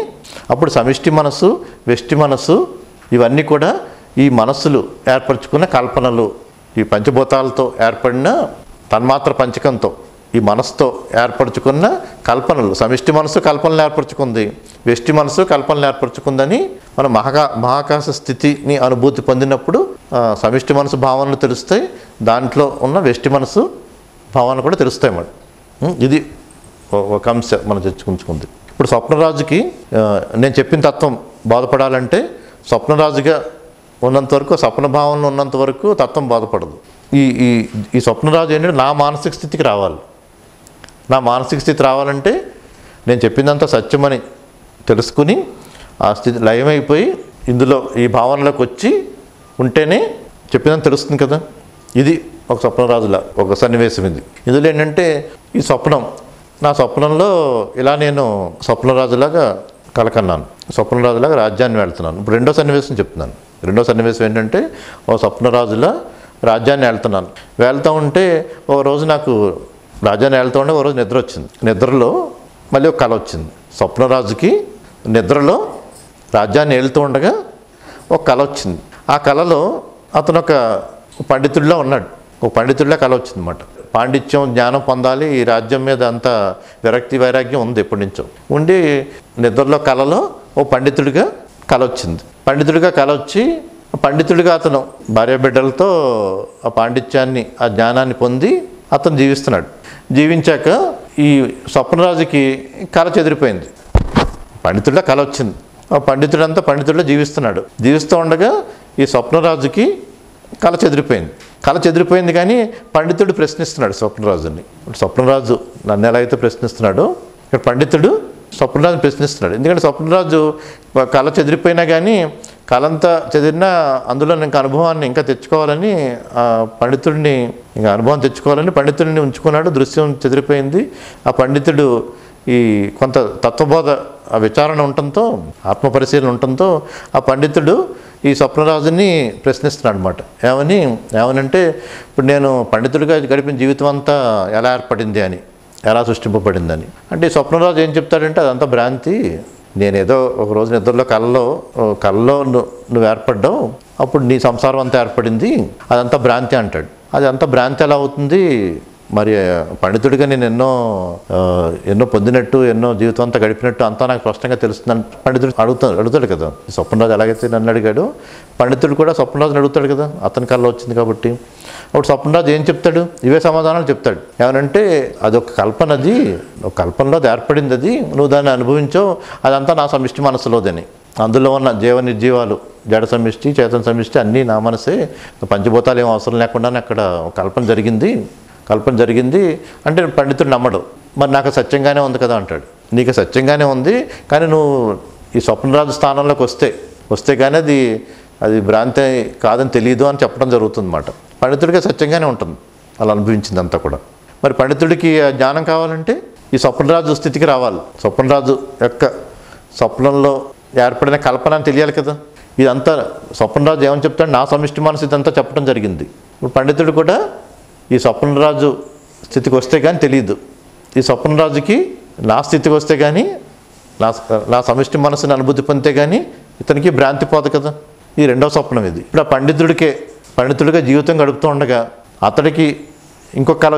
అప్పుడు సమిష్టి మనసు వెష్టి మనసు ఇవన్నీ కూడా ఈ మనస్సులు ఏర్పరచుకున్న కల్పనలు, ఈ పంచభూతాలతో ఏర్పడిన తన్మాత్ర పంచకంతో ఈ మనసుతో ఏర్పరచుకున్న కల్పనలు. సమిష్టి మనసు కల్పనలు ఏర్పరచుకుంది, వెష్టి మనసు కల్పనలు ఏర్పరచుకుందని మనం మహాకాశ స్థితిని అనుభూతి పొందినప్పుడు సమిష్టి మనసు భావనలు తెలుస్తాయి, దాంట్లో ఉన్న వెష్టి మనసు భావన కూడా తెలుస్తాయి మరి. ఇది ఒక అంశం మనం చర్చించుకుంది. ఇప్పుడు స్వప్నరాజుకి నేను చెప్పిన తత్వం బాధపడాలంటే స్వప్నరాజుగా ఉన్నంత వరకు, స్వప్న భావనలో ఉన్నంత వరకు తత్వం బాధపడదు. ఈ స్వప్నరాజు ఏంటంటే నా మానసిక స్థితికి రావాలి. నా మానసిక స్థితి రావాలంటే నేను చెప్పిందంతా సత్యమని తెలుసుకుని ఆ స్థితి లయమైపోయి ఇందులో ఈ భావనలోకి వచ్చి ఉంటేనే చెప్పినంత తెలుస్తుంది కదా. ఇది ఒక స్వప్నరాజులా ఒక సన్నివేశం. ఇందులో ఏంటంటే ఈ స్వప్నం, నా స్వప్నంలో ఇలా నేను స్వప్నరాజులాగా కలకన్నాను, స్వప్నరాజులాగా రాజ్యాన్ని వెళ్తున్నాను. ఇప్పుడు రెండో సన్నివేశం చెప్తున్నాను. రెండో సన్నివేశం ఏంటంటే ఓ స్వప్నరాజులా రాజ్యాన్ని వెళ్తూ ఉంటే ఒక రోజు నాకు రాజ్యాన్ని వెళ్తూ ఉంటే ఒక రోజు నిద్ర వచ్చింది. నిద్రలో మళ్ళీ ఒక కళ వచ్చింది. స్వప్నరాజుకి నిద్రలో రాజ్యాన్ని వెళ్తూ ఉండగా ఒక కళ వచ్చింది. ఆ కళలో అతను ఒక పండితుడిలో ఉన్నాడు, ఒక పండితుడిలో కళ వచ్చింది అన్నమాట. పాండిత్యం జ్ఞానం పొందాలి, ఈ రాజ్యం మీద అంత విరక్తి వైరాగ్యం ఉంది ఎప్పటి నుంచో ఉండి నిద్రలో కళలో ఓ పండితుడిగా కళ వచ్చింది. పండితుడిగా కళ వచ్చి పండితుడిగా అతను భార్య బిడ్డలతో ఆ పాండిత్యాన్ని ఆ జ్ఞానాన్ని పొంది అతను జీవిస్తున్నాడు. జీవించాక ఈ స్వప్నరాజుకి కళ చెదిరిపోయింది. పండితుడిలో కళ వచ్చింది, ఆ పండితుడంతా పండితుడిలో జీవిస్తున్నాడు. జీవిస్తూ ఉండగా ఈ స్వప్నరాజుకి కళ చెదిరిపోయింది కానీ పండితుడు ప్రశ్నిస్తున్నాడు స్వప్నరాజుని. స్వప్నరాజు నన్ను ఎలా అయితే ప్రశ్నిస్తున్నాడో ఇక్కడ పండితుడు స్వప్నరాజు ప్రశ్నిస్తున్నాడు. ఎందుకంటే స్వప్నరాజు కళ చెదిరిపోయినా కానీ కళంతా చెదిరినా అందులో ఇంకా అనుభవాన్ని ఇంకా తెచ్చుకోవాలని పండితుడిని ఇంకా అనుభవం తెచ్చుకోవాలని పండితుడిని ఉంచుకున్నాడు. దృశ్యం చెదిరిపోయింది. ఆ పండితుడు ఈ కొంత తత్వబోధ ఆ విచారణ ఉండటంతో, ఆత్మపరిశీలన ఉండటంతో ఆ పండితుడు ఈ స్వప్నరాజుని ప్రశ్నిస్తున్నాడు అనమాట. ఏమనంటే ఇప్పుడు నేను పండితుడిగా గడిపిన జీవితం అంతా ఎలా ఏర్పడింది అని, ఎలా సృష్టింపబడిందని. అంటే ఈ స్వప్నరాజు ఏం చెప్తాడంటే అదంతా భ్రాంతి, నేనేదో ఒక రోజు నిద్రలో కళ్ళలో నువ్వు ఏర్పడ్డావు, అప్పుడు నీ సంసారం అంతా ఏర్పడింది, అదంతా భ్రాంతి అంటాడు. అది అంతా భ్రాంతి ఎలా అవుతుంది? మరి పండితుడిగా నేను ఎన్నో పొందినట్టు, ఎన్నో జీవితం అంతా గడిపినట్టు అంతా నాకు స్పష్టంగా తెలుస్తుందని పండితుడు అడుగుతాడు కదా. స్వప్నరాజు ఎలాగైతే నన్ను అడిగాడు, పండితుడు కూడా స్వప్నరాజుని అడుగుతాడు కదా, అతని కళ్ళలో వచ్చింది కాబట్టి. అప్పుడు స్వప్నరాజు ఏం చెప్తాడు? ఇవే సమాధానాలు చెప్తాడు. ఏమనంటే అదొక కల్పన, అది ఒక కల్పనలో అది ఏర్పడింది, అది నువ్వు దాన్ని అనుభవించావు, అదంతా నా సమిష్టి మనసులోదని. అందులో ఉన్న జీవ నిర్జీవాలు, జడ సమిష్టి, చేతన సమిష్టి అన్నీ నా మనసే, పంచభూతాలు ఏం అవసరం లేకుండానే అక్కడ కల్పన జరిగింది అంటే పండితుడు నమ్మడు. మరి నాకు సత్యంగానే ఉంది కదా అంటాడు. నీకు సత్యంగానే ఉంది, కానీ నువ్వు ఈ స్వప్నరాజు స్థానంలోకి వస్తే కానీ అది భ్రాంతి కాదని తెలియదు అని చెప్పడం జరుగుతుందన్నమాట. పండితుడికి సత్యంగానే ఉంటుంది అలా అనుభవించింది అంతా కూడా. మరి పండితుడికి జ్ఞానం కావాలంటే ఈ స్వప్నరాజు స్థితికి రావాలి. స్వప్నరాజు యొక్క స్వప్నంలో ఏర్పడిన కల్పన అని తెలియాలి కదా. ఇదంతా స్వప్నరాజు ఏమని చెప్తాడు? నా సమిష్టి మనసు ఇదంతా చెప్పడం జరిగింది. ఇప్పుడు పండితుడు కూడా ఈ స్వప్నరాజు స్థితికి వస్తే కానీ తెలియదు. ఈ స్వప్నరాజుకి నా స్థితికి వస్తే కానీ, నా సమిష్టి మనసుని అనుభూతి పొందితే కానీ ఇతనికి భ్రాంతి పోదు కదా. ఈ రెండవ స్వప్నం ఇది. ఇప్పుడు ఆ పండితుడిగా జీవితం గడుపుతూ ఉండగా అతడికి ఇంకొక కళ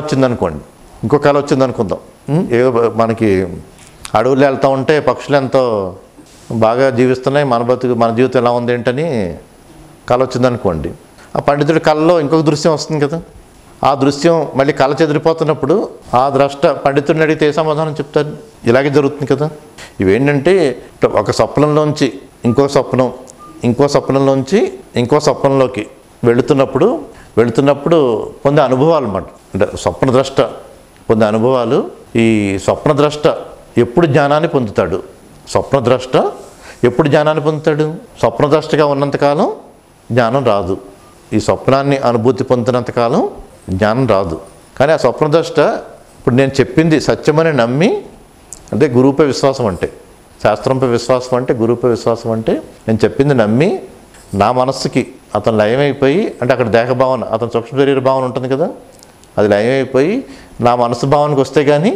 వచ్చిందనుకుందాం. ఏదో మనకి అడవుల్లో వెళ్తూ ఉంటే పక్షులు ఎంతో బాగా జీవిస్తున్నాయి, మన జీవితం ఎలా ఉంది ఏంటని కళ వచ్చిందనుకోండి. ఆ పండితుడి కళలో ఇంకొక దృశ్యం వస్తుంది కదా. ఆ దృశ్యం మళ్ళీ కళ చెదిరిపోతున్నప్పుడు ఆ ద్రష్ట పండితుడిని అడిగితే ఏ సమాధానం చెప్తారు? ఇలాగే జరుగుతుంది కదా. ఇవేంటంటే ఒక స్వప్నంలోంచి ఇంకో స్వప్నంలోంచి ఇంకో స్వప్నంలోకి వెళుతున్నప్పుడు పొందే అనుభవాలు అన్నమాట. అంటే స్వప్నద్రష్ట పొందే అనుభవాలు. ఈ స్వప్నద్రష్ట ఎప్పుడు జ్ఞానాన్ని పొందుతాడు? స్వప్నద్రష్టగా ఉన్నంతకాలం జ్ఞానం రాదు. ఈ స్వప్నాన్ని అనుభూతి పొందినంతకాలం జ్ఞానం రాదు. కానీ ఆ స్వప్నద్రష్ట ఇప్పుడు నేను చెప్పింది సత్యమని నమ్మి, అంటే గురువుపై విశ్వాసం అంటే, శాస్త్రంపై విశ్వాసం అంటే, గురువుపై విశ్వాసం అంటే, నేను చెప్పింది నమ్మి నా మనస్సుకి అతను లయమైపోయి, అంటే అక్కడ దేహభావన, అతని సూక్ష్మ శరీర భావన ఉంటుంది కదా, అది లయమైపోయి నా మనసు భావనకు వస్తే కానీ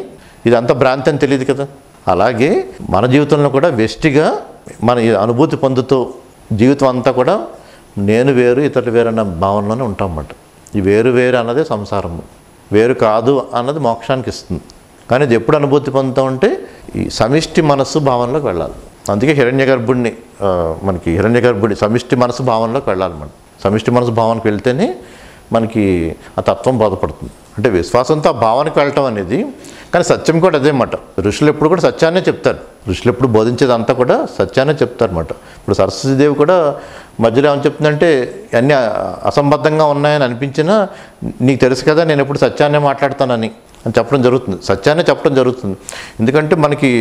ఇదంతా భ్రాంతి అని తెలియదు కదా. అలాగే మన జీవితంలో కూడా వెష్టిగా మన అనుభూతి పొందుతూ జీవితం అంతా కూడా నేను వేరు ఇతరులు వేరు అన్న భావనలోనే ఉంటాం అన్నమాట. ఈ వేరు అన్నదే సంసారము, వేరు కాదు అన్నది మోక్షానికి ఇస్తుంది. కానీ ఇది ఎప్పుడు అనుభూతి పొందుతామంటే ఈ సమిష్టి మనస్సు భావనలోకి వెళ్ళాలి. అందుకే మనకి హిరణ్యగర్భుడి సమిష్టి మనసు భావనలోకి వెళ్ళాలి. మనం సమిష్టి మనసు భావనకు వెళ్తేనే మనకి ఆ తత్వం బోధపడుతుంది. అంటే విశ్వాసంతో ఆ భావనకు వెళ్ళటం అనేది. కానీ సత్యం కూడా అదే మాట. ఋషులు ఎప్పుడు కూడా సత్యాన్నే చెప్తారు. ఋషులు ఎప్పుడు బోధించేది అంతా కూడా సత్యాన్నే చెప్తారన్నమాట. ఇప్పుడు సరస్వతీదేవి కూడా మధ్యలో ఏమని చెప్తుందంటే, అన్నీ అసంబద్ధంగా ఉన్నాయని అనిపించినా నీకు తెలుసు కదా నేను ఎప్పుడు సత్యాన్నే మాట్లాడతానని చెప్పడం జరుగుతుంది. సత్యాన్నే చెప్పడం జరుగుతుంది. ఎందుకంటే మనకి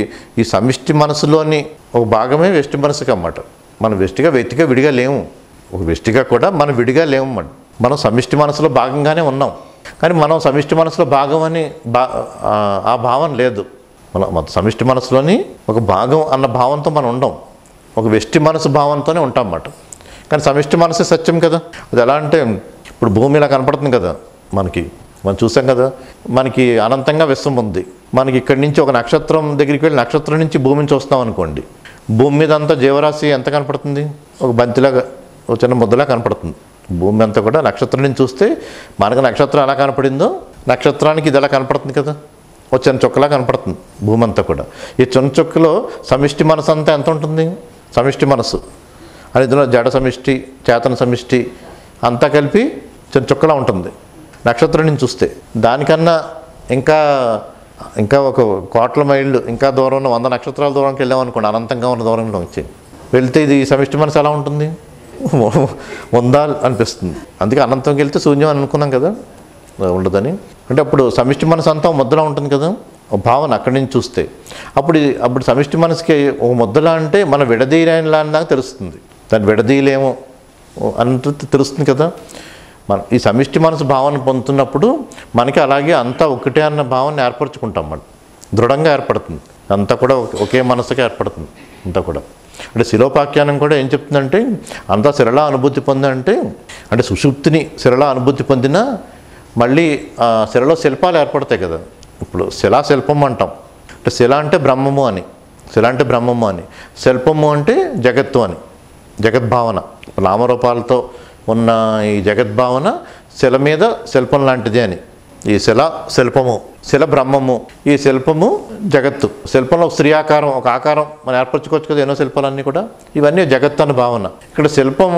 ఈ సమిష్టి మనసులోని ఒక భాగమే వెష్టి మనసుకి అన్నమాట. మనం వ్యక్తిగా విడిగా లేము. ఒక వ్యక్తిగా కూడా మనం విడిగా లేము. మనం సమిష్టి మనసులో భాగంగానే ఉన్నాం. కానీ మనం సమిష్టి మనసులో భాగం అని ఆ భావన లేదు. మన సమిష్టి మనసులోని ఒక భాగం అన్న భావంతో మనం ఉండం. ఒక వెష్టి మనసు భావంతోనే ఉంటాం అన్నమాట. కానీ సమిష్టి మనసే సత్యం కదా. అది ఎలా అంటే, ఇప్పుడు భూమి ఇలా కనపడుతుంది కదా మనం చూసాం కదా, మనకి అనంతంగా విశ్వం ఉంది. మనకి ఇక్కడి నుంచి ఒక నక్షత్రం దగ్గరికి వెళ్ళి నక్షత్రం నుంచి భూమిని చూస్తాం అనుకోండి. భూమి మీద అంతా జీవరాశి ఎంత కనపడుతుంది? ఒక బంతిలాగా, ఒక చిన్న ముద్దలా కనపడుతుంది. భూమి అంతా కూడా నక్షత్రం నుంచి చూస్తే మనకు నక్షత్రం ఎలా కనపడిందో నక్షత్రానికి ఇది ఎలా కనపడుతుంది కదా, ఒక చిన్న చుక్కలా కనపడుతుంది భూమి అంతా కూడా. ఈ చిన్న చుక్కలో సమిష్టి మనసు అంతా ఎంత ఉంటుంది? సమిష్టి మనసు అని ఇందులో జడ సమిష్టి, చేతన సమిష్టి అంతా కలిపి చిన్న చుక్కలా ఉంటుంది నక్షత్రం నుంచి చూస్తే. దానికన్నా ఇంకా ఒక కోట్ల మైళ్ళు ఇంకా దూరం ఉన్న 100 నక్షత్రాల దూరంకి వెళ్ళామనుకోండి, అనంతంగా ఉన్న దూరంలో వచ్చి వెళ్తే ఇది సమిష్టి మనసు ఎలా ఉంటుంది? ఉందా అనిపిస్తుంది. అందుకే అనంతంకి వెళ్తే శూన్యం అని అనుకున్నాం కదా, ఉండదని. అంటే అప్పుడు సమిష్టి మనసు అంతా ముద్దలా ఉంటుంది కదా భావన అక్కడి నుంచి చూస్తే. అప్పుడు సమిష్టి మనసుకి ఒక ముద్దలా అంటే మనం విడదీయలా నాకు తెలుస్తుంది. దాన్ని విడదీయలేము అంటూ తెలుస్తుంది కదా. మనం ఈ సమిష్టి మనసు భావన పొందుతున్నప్పుడు మనకి అలాగే అంతా ఒకటే అన్న భావన ఏర్పరచుకుంటాం. మనం దృఢంగా ఏర్పడుతుంది. అంతా కూడా ఒకే మనసుగా ఏర్పడుతుంది అంతా కూడా. అంటే శిలోపాఖ్యానం కూడా ఏం చెప్తుందంటే, అంతా శిరలా అనుభూతి పొందంటే, అంటే సుషుప్తిని శిరలా అనుభూతి పొందినా మళ్ళీ శిలలో శిల్పాలు ఏర్పడతాయి కదా. ఇప్పుడు శిలాశిల్పం అంటాం. అంటే శిల అంటే బ్రహ్మము అని, శిల్పము అంటే జగత్తు అని, జగద్భావన. నామరూపాలతో ఉన్న ఈ జగద్భావన శిల మీద శిల్పం లాంటిది అని. ఈ శిల శిల్పము, శిల బ్రహ్మము, ఈ శిల్పము జగత్తు. శిల్పంలో స్త్రీ ఆకారం, ఒక ఆకారం మనం ఏర్పరచుకోవచ్చు కదా, ఎన్నో శిల్పాలన్నీ కూడా. ఇవన్నీ జగత్తు అన్న భావన. ఇక్కడ శిల్పం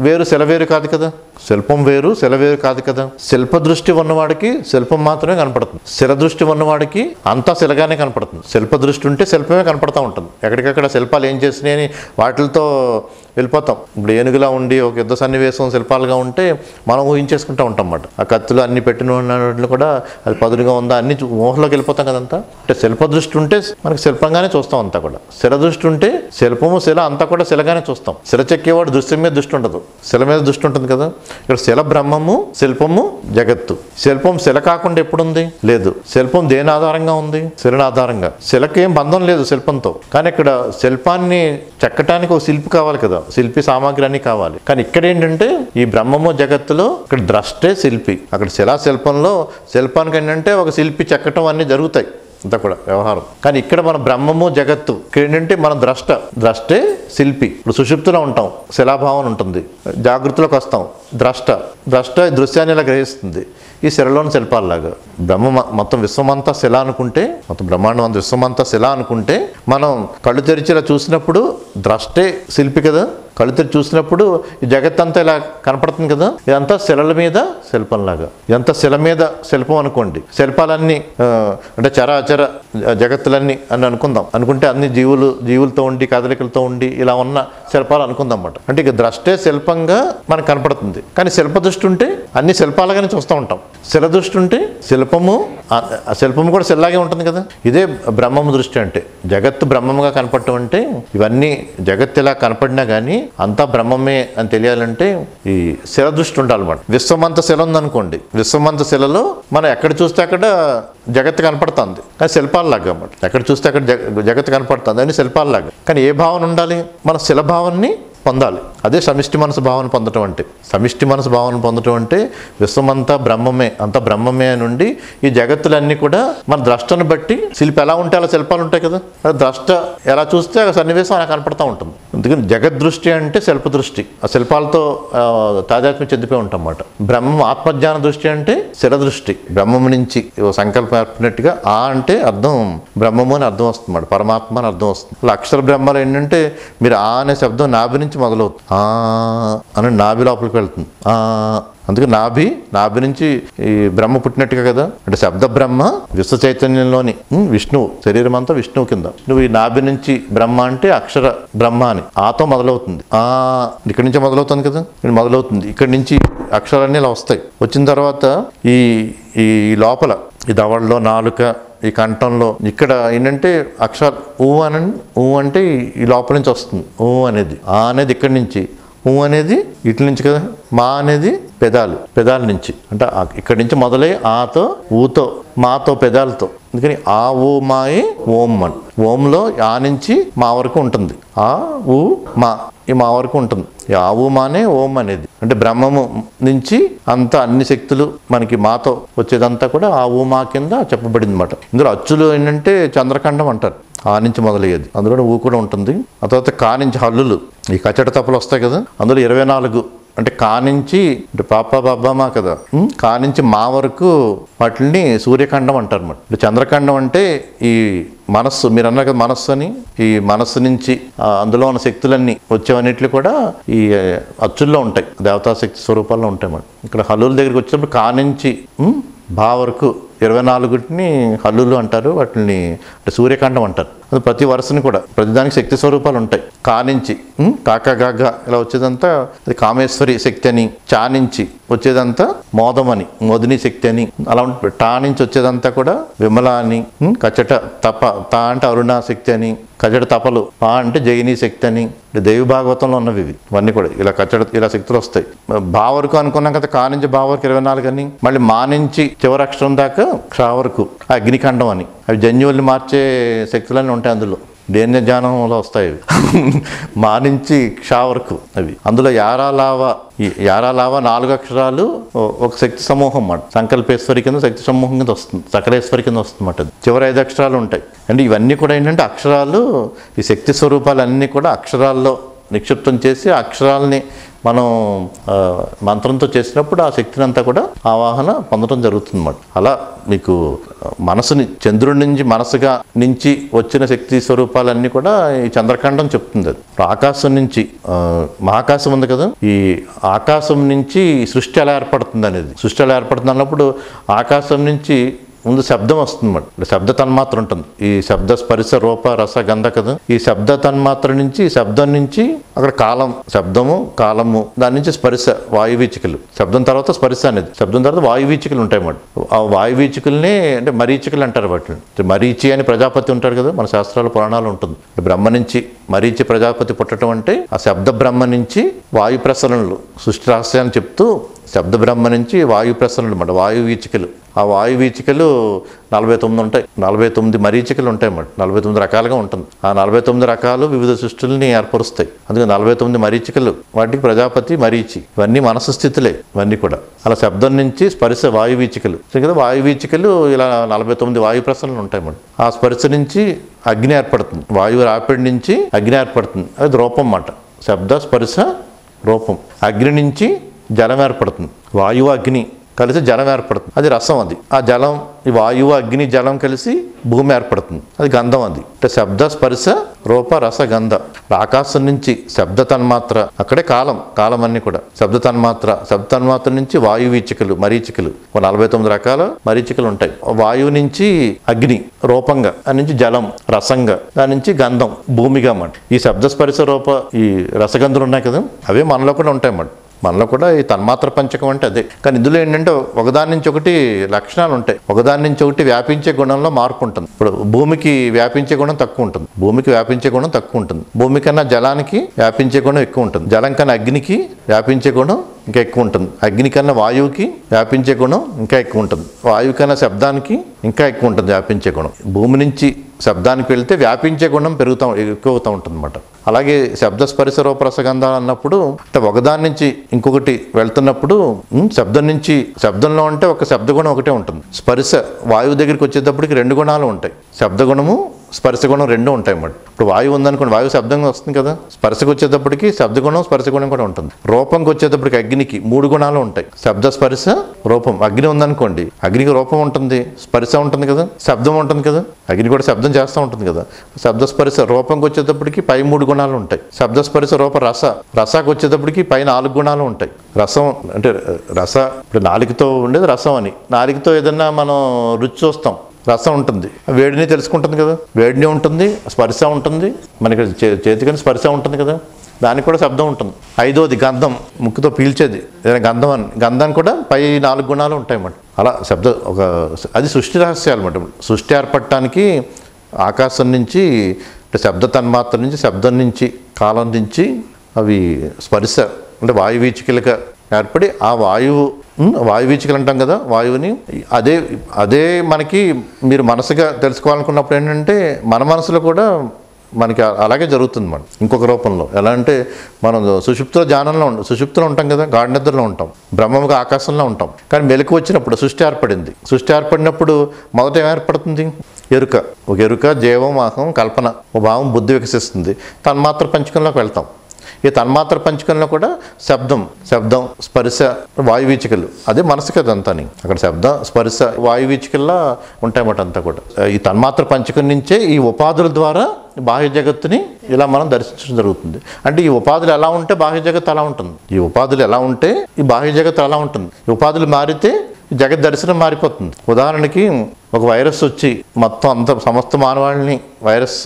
వేరు శిల వేరు కాదు కదా, శిల్పం వేరు శిల వేరు కాదు కదా. శిల్ప దృష్టి ఉన్నవాడికి శిల్పం మాత్రమే కనపడుతుంది, శిల దృష్టి ఉన్నవాడికి అంతా శిలగానే కనపడుతుంది. శిల్ప దృష్టి ఉంటే శిల్పమే కనపడతా ఉంటుంది. ఎక్కడికక్కడ శిల్పాలు ఏం చేసినాయని వాటితో వెళ్ళిపోతాం. ఇప్పుడు ఏనుగులా ఉండి ఒక యుద్ధ సన్నివేశం శిల్పాలుగా ఉంటే మనం ఊహించేసుకుంటూ ఉంటాం అన్నమాట. ఆ కత్తులు అన్ని పెట్టిన వాటిలో కూడా అది పదునుగా ఉందా అన్ని ఊహలోకి వెళ్ళిపోతాం కదంతా. అంటే శిల్ప దృష్టి ఉంటే మనకి శిల్పంగానే చూస్తాం అంతా కూడా. శిల దృష్టి ఉంటే శిల్పము శిల అంతా కూడా శిలగానే చూస్తాం. శిల చెక్కేవాడు దృశ్యం మీద దృష్టి ఉండదు, శిల మీద దృష్టి ఉంటుంది కదా. ఇక్కడ శిల బ్రహ్మము, శిల్పము జగత్తు. శిల్పం శిల కాకుండా ఎప్పుడుంది? లేదు. శిల్పం దేని ఆధారంగా ఉంది? శిలని ఆధారంగా. శిలకి ఏం బంధం లేదు శిల్పంతో. కానీ ఇక్కడ శిల్పాన్ని చెక్కటానికి ఒక శిల్పి కావాలి కదా, శిల్పి సామాగ్రి అన్ని కావాలి. కానీ ఇక్కడ ఏంటంటే ఈ బ్రహ్మము జగత్తులో ఇక్కడ ద్రష్టే శిల్పి. అక్కడ శిలా శిల్పంలో శిల్పానికి ఏంటంటే ఒక శిల్పి చెక్కటం అన్నీ జరుగుతాయి అంతా కూడా వ్యవహారం. కానీ ఇక్కడ మన బ్రహ్మము జగత్తు ఇక్కడ ఏంటంటే మన ద్రష్టే శిల్పి. ఇప్పుడు సుషుప్తిలో ఉంటాం, శిలాభావన ఉంటుంది. జాగృతిలోకి వస్తాం, ద్రష్ట దృశ్యాన్ని ఇలా గ్రహిస్తుంది. ఈ శిలలోని శిల్పాలలాగా మొత్తం విశ్వమంతా శిల అనుకుంటే, మొత్తం బ్రహ్మాండం అంతా విశ్వమంతా శిల అనుకుంటే, మనం కళ్ళు తెరిచి ఇలా చూసినప్పుడు ద్రష్టే శిల్పి కదా. కళ్ళు తెరిచి చూసినప్పుడు ఈ జగత్తంతా ఇలా కనపడుతుంది కదా. ఇదంతా శిలల మీద శిల్పంలాగా. ఇదంతా శిల మీద శిల్పం అనుకోండి. శిల్పాలన్నీ అంటే చరాచర జగత్తులన్నీ అని అనుకుంటే అన్ని జీవులతో ఉండి కదలికలతో ఉండి ఇలా ఉన్న శిల్పాలు అనుకుందాం అన్నమాట. అంటే ఇక ద్రష్టే శిల్పంగా మనకు కనపడుతుంది. కానీ శిల్ప దృష్టి ఉంటే అన్ని శిల్పాలుగానే చూస్తూ ఉంటాం. శిల దృష్టి ఉంటే శిల్పము కూడా శిల్లాగే ఉంటుంది కదా. ఇదే బ్రహ్మము దృష్టి అంటే. జగత్తు బ్రహ్మముగా కనపడటం అంటే ఇవన్నీ జగత్తు ఇలా కనపడినా కానీ అంతా బ్రహ్మమే అని తెలియాలంటే ఈ శిల దృష్టి ఉండాలన్నమాట. విశ్వమంత శిల ఉందనుకోండి, విశ్వమంత శిలలో మనం ఎక్కడ చూస్తే అక్కడ జగత్తు కనపడుతుంది. కానీ శిల్పాలలాగా అన్నమాట. ఎక్కడ చూస్తే అక్కడ జగత్తు కనపడుతుంది అని శిల్పాలలాగా. కానీ ఏ భావన ఉండాలి? మన శిల భావనని పొందాలి. అదే సమిష్టి మనసు భావన పొందటం అంటే. సమిష్టి మనసు భావన పొందటం అంటే విశ్వమంతా బ్రహ్మమే, అంతా బ్రహ్మమే నుండి ఈ జగత్తులన్నీ కూడా మన ద్రష్టను బట్టి శిల్పి ఎలా ఉంటే అలా శిల్పాలు ఉంటాయి కదా. ద్రష్ట ఎలా చూస్తే ఆ సన్నివేశం అలా కనపడతా ఉంటుంది. అందుకని జగద్దృష్టి అంటే శిల్ప దృష్టి. ఆ శిల్పాలతో తాదాత్మ్యం చెందిపోయి ఉంటాం అన్నమాట. బ్రహ్మం ఆత్మజ్ఞాన దృష్టి అంటే శిల దృష్టి. బ్రహ్మం నుంచి సంకల్పం ఏర్పడినట్టుగా ఆ అంటే అర్థం బ్రహ్మము అని అర్థం వస్తుంది అన్నమాట. పరమాత్మ అని అర్థం వస్తుంది. అలా అక్షర బ్రహ్మలు ఏంటంటే మీరు ఆ అనే శబ్దం నాభి నుంచి మొదలవుతుంది. అని నాభి లోపలికి వెళ్తుంది. అందుకే నాభి నుంచి ఈ బ్రహ్మ పుట్టినట్టుగా కదా. అంటే శబ్ద బ్రహ్మ విశ్వ చైతన్యంలోని విష్ణువు, శరీరం అంతా విష్ణువు కింద. నువ్వు ఈ నాభి నుంచి బ్రహ్మ అంటే అక్షర బ్రహ్మ అని ఆతో మొదలవుతుంది. ఇక్కడి నుంచి మొదలవుతుంది కదా, మొదలవుతుంది. ఇక్కడి నుంచి అక్షరాలన్నీ ఇలా వస్తాయి. వచ్చిన తర్వాత ఈ లోపల ఈ దవడలో, నాలుక, ఈ కంఠంలో ఇక్కడ ఏంటంటే అక్షరాలు ఊ అంటే ఈ లోపల నుంచి వస్తుంది. ఊ అనేది అనేది ఇక్కడి నుంచి, ఊ అనేది ఇట్ల నుంచి కదా, మా అనేది పెదాల నుంచి. అంటే ఇక్కడి నుంచి మొదలై ఆతో, ఊతో, మాతో, పెదాలతో. అందుకని ఆ ఊ మాయే ఓం అని. ఓంలో ఆ నుంచి మా వరకు ఉంటుంది. ఆ ఊ మా ఈ మా వరకు ఉంటుంది. ఈ ఆ ఊ మానే ఓం అనేది. అంటే బ్రహ్మము నుంచి అంతా అన్ని శక్తులు మనకి మాతో వచ్చేదంతా కూడా ఆ ఊ మా కింద చెప్పబడింది అన్నమాట. ఇందులో అచ్చులు ఏంటంటే చంద్రఖండం అంటారు. ఆ నుంచి మొదలయ్యేది. అందులో ఊ కూడా ఉంటుంది. ఆ తర్వాత కా నుంచి హల్లులు, ఈ కచ్చట తప్పలు వస్తాయి కదా. అందులో 24 అంటే కా నుంచి అంటే బాబా కదా, కా నుంచి మా వరకు వాటిని సూర్యఖండం అంటారు అన్నమాట. అంటే చంద్రఖండం అంటే ఈ మనస్సు, మీరు అన్నారు కదా మనస్సు అని. ఈ మనస్సు నుంచి అందులో ఉన్న శక్తులన్నీ వచ్చేవన్నిట్లు కూడా ఈ అచ్చుల్లో ఉంటాయి, దేవతా శక్తి స్వరూపాల్లో ఉంటాయి అన్నమాట. ఇక్కడ హల్లుల దగ్గరికి వచ్చినప్పుడు కా నుంచి భా వరకు 24ని హల్లులు అంటారు. వాటిని అంటే సూర్యఖండం అంటారు. అది ప్రతి వరుసని కూడా ప్రతిదానికి శక్తి స్వరూపాలు ఉంటాయి. కా నుంచి కాకా గాగా ఇలా వచ్చేదంతా అది కామేశ్వరి శక్తి అని. చా నుంచి వచ్చేదంతా మోదమని, మోదిని శక్తి అని అలా ఉంటుంది. టా నుంచి వచ్చేదంతా కూడా విమల అని. కచట తప, తా అంటే అరుణ శక్తి అని. కచట తపలు, పా అంటే జయిని శక్తి అని. దైవ భాగవతంలో ఉన్నవి ఇవన్నీ కూడా. ఇలా కచట ఇలా శక్తులు వస్తాయి. బా వరకు అనుకున్నాం కదా, కా నుంచి బా వరకు 24 అని. మళ్ళీ మా నుంచి చివరి అక్షరం దాకా క్షా వరకు అగ్నిఖండం అని. అవి జన్యువుల్ని మార్చే శక్తులన్నీ ఉంటాయి అందులో. దేన్య జ్ఞానంలో వస్తాయి మా నుంచి క్షా వరకు అవి. అందులో యారాలావా 4 అక్షరాలు ఒక శక్తి సమూహం అన్నమాట. సంకల్పేశ్వరి కింద శక్తి సమూహం కింద వస్తుంది, సకలేశ్వరి కింద వస్తుంది అన్నమాట. చివరి 5 అక్షరాలు ఉంటాయి. అంటే ఇవన్నీ కూడా ఏంటంటే అక్షరాలు, ఈ శక్తి స్వరూపాలన్నీ కూడా అక్షరాల్లో నిక్షిప్తం చేసి అక్షరాలని మనం మంత్రంతో చేసినప్పుడు ఆ శక్తిని అంతా కూడా ఆవాహన పొందడం జరుగుతుంది అన్నమాట. అలా మీకు మనసుని చంద్రుడి నుంచి మనసుగా నుంచి వచ్చిన శక్తి స్వరూపాలన్నీ కూడా ఈ చంద్రఖండం చెప్తుంది. అది ఆకాశం నుంచి మహాకాశం ఉంది కదా, ఈ ఆకాశం నుంచి సృష్టి ఎలా ఏర్పడుతుంది అనేది, సృష్టి ఎలా ఏర్పడుతుంది అన్నప్పుడు ఆకాశం నుంచి ముందు శబ్దం వస్తుంది అన్నమాట. శబ్ద తన్మాత్ర ఉంటుంది. ఈ శబ్ద స్పర్శ రూప రస గంధ కదా, ఈ శబ్ద తన్మాత్ర నుంచి శబ్దం నుంచి అక్కడ కాలం, శబ్దము కాలము, దాని నుంచి స్పర్శ వాయువీచికలు, శబ్దం తర్వాత స్పర్శ అనేది, శబ్దం తర్వాత వాయువీచికలు ఉంటాయి అన్నమాట. ఆ వాయువీచికల్ని అంటే మరీచికలు అంటారు వాటిని. మరీచి అని ప్రజాపతి ఉంటాడు కదా, మన శాస్త్రాలు పురాణాలు ఉంటుంది. బ్రహ్మ నుంచి మరీచి ప్రజాపతి పుట్టడం అంటే ఆ శబ్ద బ్రహ్మ నుంచి వాయు ప్రసరణలు సృష్టి రహస్యాన్ని చెప్తూ శబ్ద బ్రహ్మ నుంచి వాయు ప్రసరణలు అన్నమాట, వాయు వీచికలు. ఆ వాయు వీచికలు 49 ఉంటాయి, 49 మరీచికలు ఉంటాయి అన్నమాట. 49 రకాలుగా ఉంటుంది. ఆ 49 రకాలు వివిధ సృష్టిని ఏర్పరుస్తాయి. అందుకే 49 మరీచికలు, వాటికి ప్రజాపతి మరీచి, ఇవన్నీ మనసు స్థితులే ఇవన్నీ కూడా. అలా శబ్దం నుంచి స్పర్శ వాయు వీచికలు కదా, వాయు వీచికలు ఇలా 49 వాయు ప్రసరణలు ఉంటాయి అన్నమాట. ఆ స్పర్శ నుంచి అగ్ని ఏర్పడుతుంది, వాయువు రాపిడి నుంచి అగ్ని ఏర్పడుతుంది, అది రూపం అన్నమాట. శబ్ద స్పర్శ రూపం. అగ్ని నుంచి జలం ఏర్పడుతుంది, వాయువు అగ్ని కలిసి జలం ఏర్పడుతుంది, అది రసం. అది ఆ జలం, ఈ వాయువు అగ్ని జలం కలిసి భూమి ఏర్పడుతుంది, అది గంధం. అది అంటే శబ్ద స్పర్శ రూప రస గంధ. ఆకాశం నుంచి శబ్ద తన్మాత్ర, అక్కడే కాలం, కాలం అన్ని కూడా శబ్ద తన్మాత్ర. శబ్ద తన్మాత్ర నుంచి వాయు వీచికలు మరీచికలు, 49 రకాల మరీచికలు ఉంటాయి. వాయువు నుంచి అగ్ని రూపంగా, దాని నుంచి జలం రసంగా, దాని నుంచి గంధం భూమిగా అన్నమాట. ఈ శబ్ద స్పర్శ రూప ఈ రసగంధులు ఉన్నాయి కదా, అవే మనలో కూడా ఉంటాయి అన్నమాట. మనలో కూడా ఈ తన్మాత్ర పంచకం అంటే అదే. కానీ ఇందులో ఏంటంటే ఒకదాని నుంచి ఒకటి లక్షణాలు ఉంటాయి, ఒకదాని నుంచి ఒకటి వ్యాపించే గుణంలో మార్పు ఉంటుంది. ఇప్పుడు భూమికి వ్యాపించే గుణం తక్కువ ఉంటుంది, భూమికి వ్యాపించే గుణం తక్కువ ఉంటుంది. భూమి కన్నా జలానికి వ్యాపించే గుణం ఎక్కువ ఉంటుంది, జలం కన్నా అగ్నికి వ్యాపించే గుణం ఇంకా ఎక్కువ ఉంటుంది, అగ్ని కన్నా వాయువుకి వ్యాపించే గుణం ఇంకా ఎక్కువ ఉంటుంది, వాయువు కన్నా శబ్దానికి ఇంకా ఎక్కువ ఉంటుంది వ్యాపించే గుణం. భూమి నుంచి శబ్దానికి వెళ్తే వ్యాపించే గుణం ఎక్కువ అవుతూ ఉంటుంది అన్నమాట. అలాగే శబ్ద స్పర్శ రూపరసగంధాలు అన్నప్పుడు అంటే ఒకదాని నుంచి ఇంకొకటి వెళ్తున్నప్పుడు శబ్దం నుంచి, శబ్దంలో అంటే ఒక శబ్ద గుణం ఒకటే ఉంటుంది. స్పర్శ వాయువు దగ్గరికి వచ్చేటప్పటికి 2 గుణాలు ఉంటాయి, శబ్ద గుణము స్పర్శ గుణం 2 ఉంటాయి అన్నమాట. ఇప్పుడు వాయువు ఉందనుకోండి, వాయువు శబ్దంగా వస్తుంది కదా, స్పర్శకు వచ్చేటప్పటికి శబ్ద గుణం స్పర్శ గుణం కూడా ఉంటుంది. రూపంకి వచ్చేటప్పటికి అగ్నికి 3 గుణాలు ఉంటాయి, శబ్ద స్పర్శ రూపం. అగ్ని ఉందనుకోండి, అగ్నికి రూపం ఉంటుంది, స్పర్శ ఉంటుంది కదా, శబ్దం ఉంటుంది కదా, అగ్ని కూడా శబ్దం చేస్తూ ఉంటుంది కదా. శబ్ద స్పర్శ రూపంకి వచ్చేటప్పటికి పై 3 గుణాలు ఉంటాయి. శబ్ద స్పర్శ రూప రస, రసాకు వచ్చేటప్పటికి పై 4 గుణాలు ఉంటాయి. రసం అంటే రస, ఇప్పుడు నాలుగుతో ఉండేది రసం అని, నాలుగుతో ఏదన్నా మనం రుచి చూస్తాం, రసం ఉంటుంది, వేడిని తెలుసుకుంటుంది కదా, వేడిని ఉంటుంది, స్పర్శ ఉంటుంది, మనకి చేతికని స్పర్శ ఉంటుంది కదా, దానికి కూడా శబ్దం ఉంటుంది. 5వది గంధం, ముక్కుతో పీల్చేది ఏదైనా గంధం అని, గంధానికి కూడా పై 4 గుణాలు ఉంటాయి అన్నమాట. అలా శబ్ద అది సృష్టి రహస్యాలు అన్నమాట. సృష్టి ఏర్పడటానికి ఆకాశం నుంచి శబ్ద తన్మాత్ర నుంచి, శబ్దం నుంచి, కాలం నుంచి అవి స్పర్శ అంటే వాయువీచికలుగా ఏర్పడి ఆ వాయువీచికలు అంటాం కదా, వాయువుని అదే మనకి మీరు మనసుగా తెలుసుకోవాలనుకున్నప్పుడు ఏంటంటే మన మనసులో కూడా మనకి అలాగే జరుగుతుంది మనం ఇంకొక రూపంలో. ఎలా అంటే మనం సుషుప్తిలో ఉంటాం కదా, గాఢ నిద్రలో ఉంటాం, బ్రహ్మముగా ఆకాశంలో ఉంటాం. కానీ మెలకు వచ్చినప్పుడు సృష్టి ఏర్పడింది. సృష్టి ఏర్పడినప్పుడు మొదట ఏం ఏర్పడుతుంది? ఎరుక. ఒక ఎరుక, జీవం, అహం, కల్పన, ఒక భావం, బుద్ధి వికసిస్తుంది. తన్మాత్ర పంచకంలోకి వెళ్తాం. ఈ తన్మాత్ర పంచకంలో కూడా శబ్దం, స్పర్శ, వాయువీచికలు, అదే మనసు కదా అంతాని. అక్కడ శబ్దం, స్పర్శ, వాయువీచికల్లా ఉంటాయన్నమాట అంతా కూడా. ఈ తన్మాత్ర పంచకం నుంచే ఈ ఉపాధుల ద్వారా బాహ్య జగత్తుని ఇలా మనం దర్శించడం జరుగుతుంది. అంటే ఈ ఉపాధులు ఎలా ఉంటే బాహ్య జగత్తు అలా ఉంటుంది, ఈ ఉపాధులు ఎలా ఉంటే ఈ బాహ్య జగత్తు అలా ఉంటుంది. ఈ ఉపాధులు మారితే జగత్ దర్శనం మారిపోతుంది. ఉదాహరణకి ఒక వైరస్ వచ్చి మొత్తం సమస్త మానవాళిని వైరస్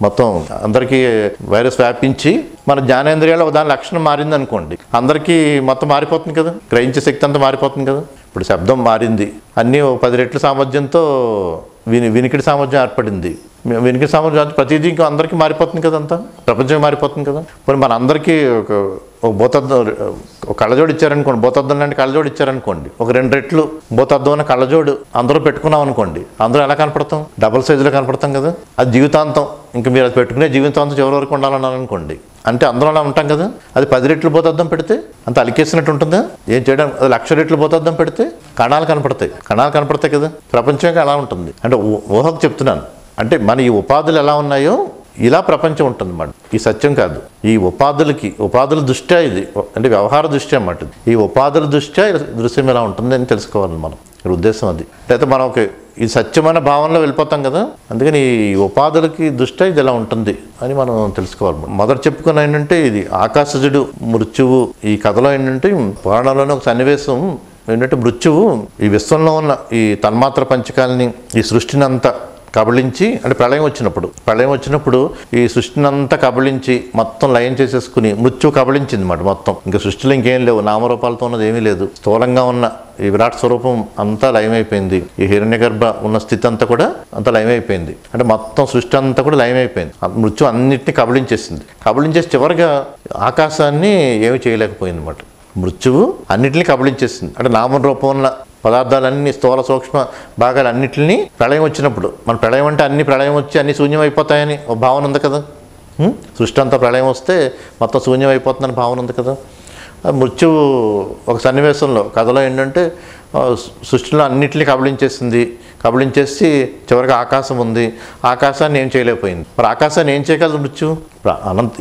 మొత్తం అందరికీ వైరస్ వ్యాపించి మన జ్ఞానేంద్రియాలు దాని లక్షణం మారింది అనుకోండి, అందరికీ మొత్తం మారిపోతుంది కదా, గ్రహించే శక్తి అంతా మారిపోతుంది కదా. ఇప్పుడు శబ్దం మారింది, అన్నీ 10 రెట్ల సామర్థ్యంతో వినికిడి సామర్థ్యం ఏర్పడింది. వినికిడి సామర్థ్యం ప్రతిదీ ఇంకా అందరికీ మారిపోతుంది కదా, అంతా ప్రపంచం మారిపోతుంది కదా. ఇప్పుడు మన అందరికీ ఒక భూతద్దం, ఒక కళ్ళజోడు ఇచ్చారనుకోండి, భూతద్దం లాంటి కళ్ళజోడు ఇచ్చారనుకోండి, ఒక 2 రెట్లు భూతద్దం అనే కళ్ళజోడు అందరూ పెట్టుకున్నాం అనుకోండి, అందరూ ఎలా కనపడతాం? డబుల్ సైజులో కనపడతాం కదా. అది జీవితాంతం, ఇంకా మీరు అది పెట్టుకునే జీవితాంతం చివరి వరకు ఉండాలన్నారనుకోండి, అంటే అందరూ అలా ఉంటాం కదా. అది 10 రెట్లు భూతద్దం పెడితే అంత అలికేసినట్టు ఉంటుందా? ఏం చేయడం? అది 1,00,000 రెట్లు భూతద్దం పెడితే కణాలు కనపడతాయి కదా. ప్రపంచంగా అలా ఉంటుంది. అంటే ఊహకు చెప్తున్నాను. అంటే మన ఈ ఉపాధులు ఎలా ఉన్నాయో ఇలా ప్రపంచం ఉంటుందన్నమాట. ఈ సత్యం కాదు. ఈ ఉపాధుల దృష్ట్యా ఇది అంటే వ్యవహార దృష్ట్యా అన్నమాట. ఈ ఉపాధుల దృష్ట్యా దృశ్యం ఎలా ఉంటుంది అని తెలుసుకోవాలి మనం. ఉద్దేశం అది. అయితే మనం ఈ సత్యమైన భావనలో వెళ్ళిపోతాం కదా, అందుకని ఈ ఉపాధులకి దృష్ట్యా ఇది ఎలా ఉంటుంది అని మనం తెలుసుకోవాలి. మొదట చెప్పుకున్న ఏంటంటే ఇది ఆకాశజుడు మృత్యువు. ఈ కథలో ఏంటంటే పురాణంలోనే ఒక సన్నివేశం ఏంటంటే మృత్యువు ఈ విశ్వంలో ఉన్న ఈ తన్మాత్ర పంచకాలని ఈ సృష్టిని అంతా కబళించి, అంటే ప్రళయం వచ్చినప్పుడు ఈ సృష్టిని అంతా కబళించి మొత్తం లయం చేసేసుకుని మృత్యువు కబళించింది అన్నమాట. మొత్తం ఇంకా సృష్టిలో ఇంకేం లేవు, నామరూపాలతో ఉన్నది ఏమీ లేదు. స్థూలంగా ఉన్న ఈ విరాట్ స్వరూపం అంతా లయమైపోయింది. ఈ హిరణ్యగర్భ ఉన్న స్థితి అంతా కూడా అంతా లయమైపోయింది. అంటే మొత్తం సృష్టి అంతా కూడా లయమైపోయింది. మృత్యు అన్నిటిని కబళించేసి చివరిగా ఆకాశాన్ని ఏమి చేయలేకపోయింది అన్నమాట. మృత్యువు అన్నిటిని కబళించేసింది. అంటే నామరూపం ఉన్న పదార్థాలన్నీ స్థూల సూక్ష్మ భాగాలు అన్నింటినీ ప్రళయం వచ్చినప్పుడు, మన ప్రళయం అంటే అన్ని ప్రళయం వచ్చి అన్ని శూన్యం అయిపోతాయని ఒక భావన ఉంది కదా. సృష్టి అంతా ప్రళయం వస్తే మొత్తం శూన్యం అయిపోతుందని భావన ఉంది కదా. మృత్యువు ఒక సన్నివేశంలో కథలో ఏంటంటే సృష్టిలో అన్నింటినీ కబళించేసి చివరికి ఆకాశం ఉంది. ఆకాశాన్ని ఏం చేయలేకపోయింది. మరి ఆకాశాన్ని ఏం చేయగలదు మృత్యువు?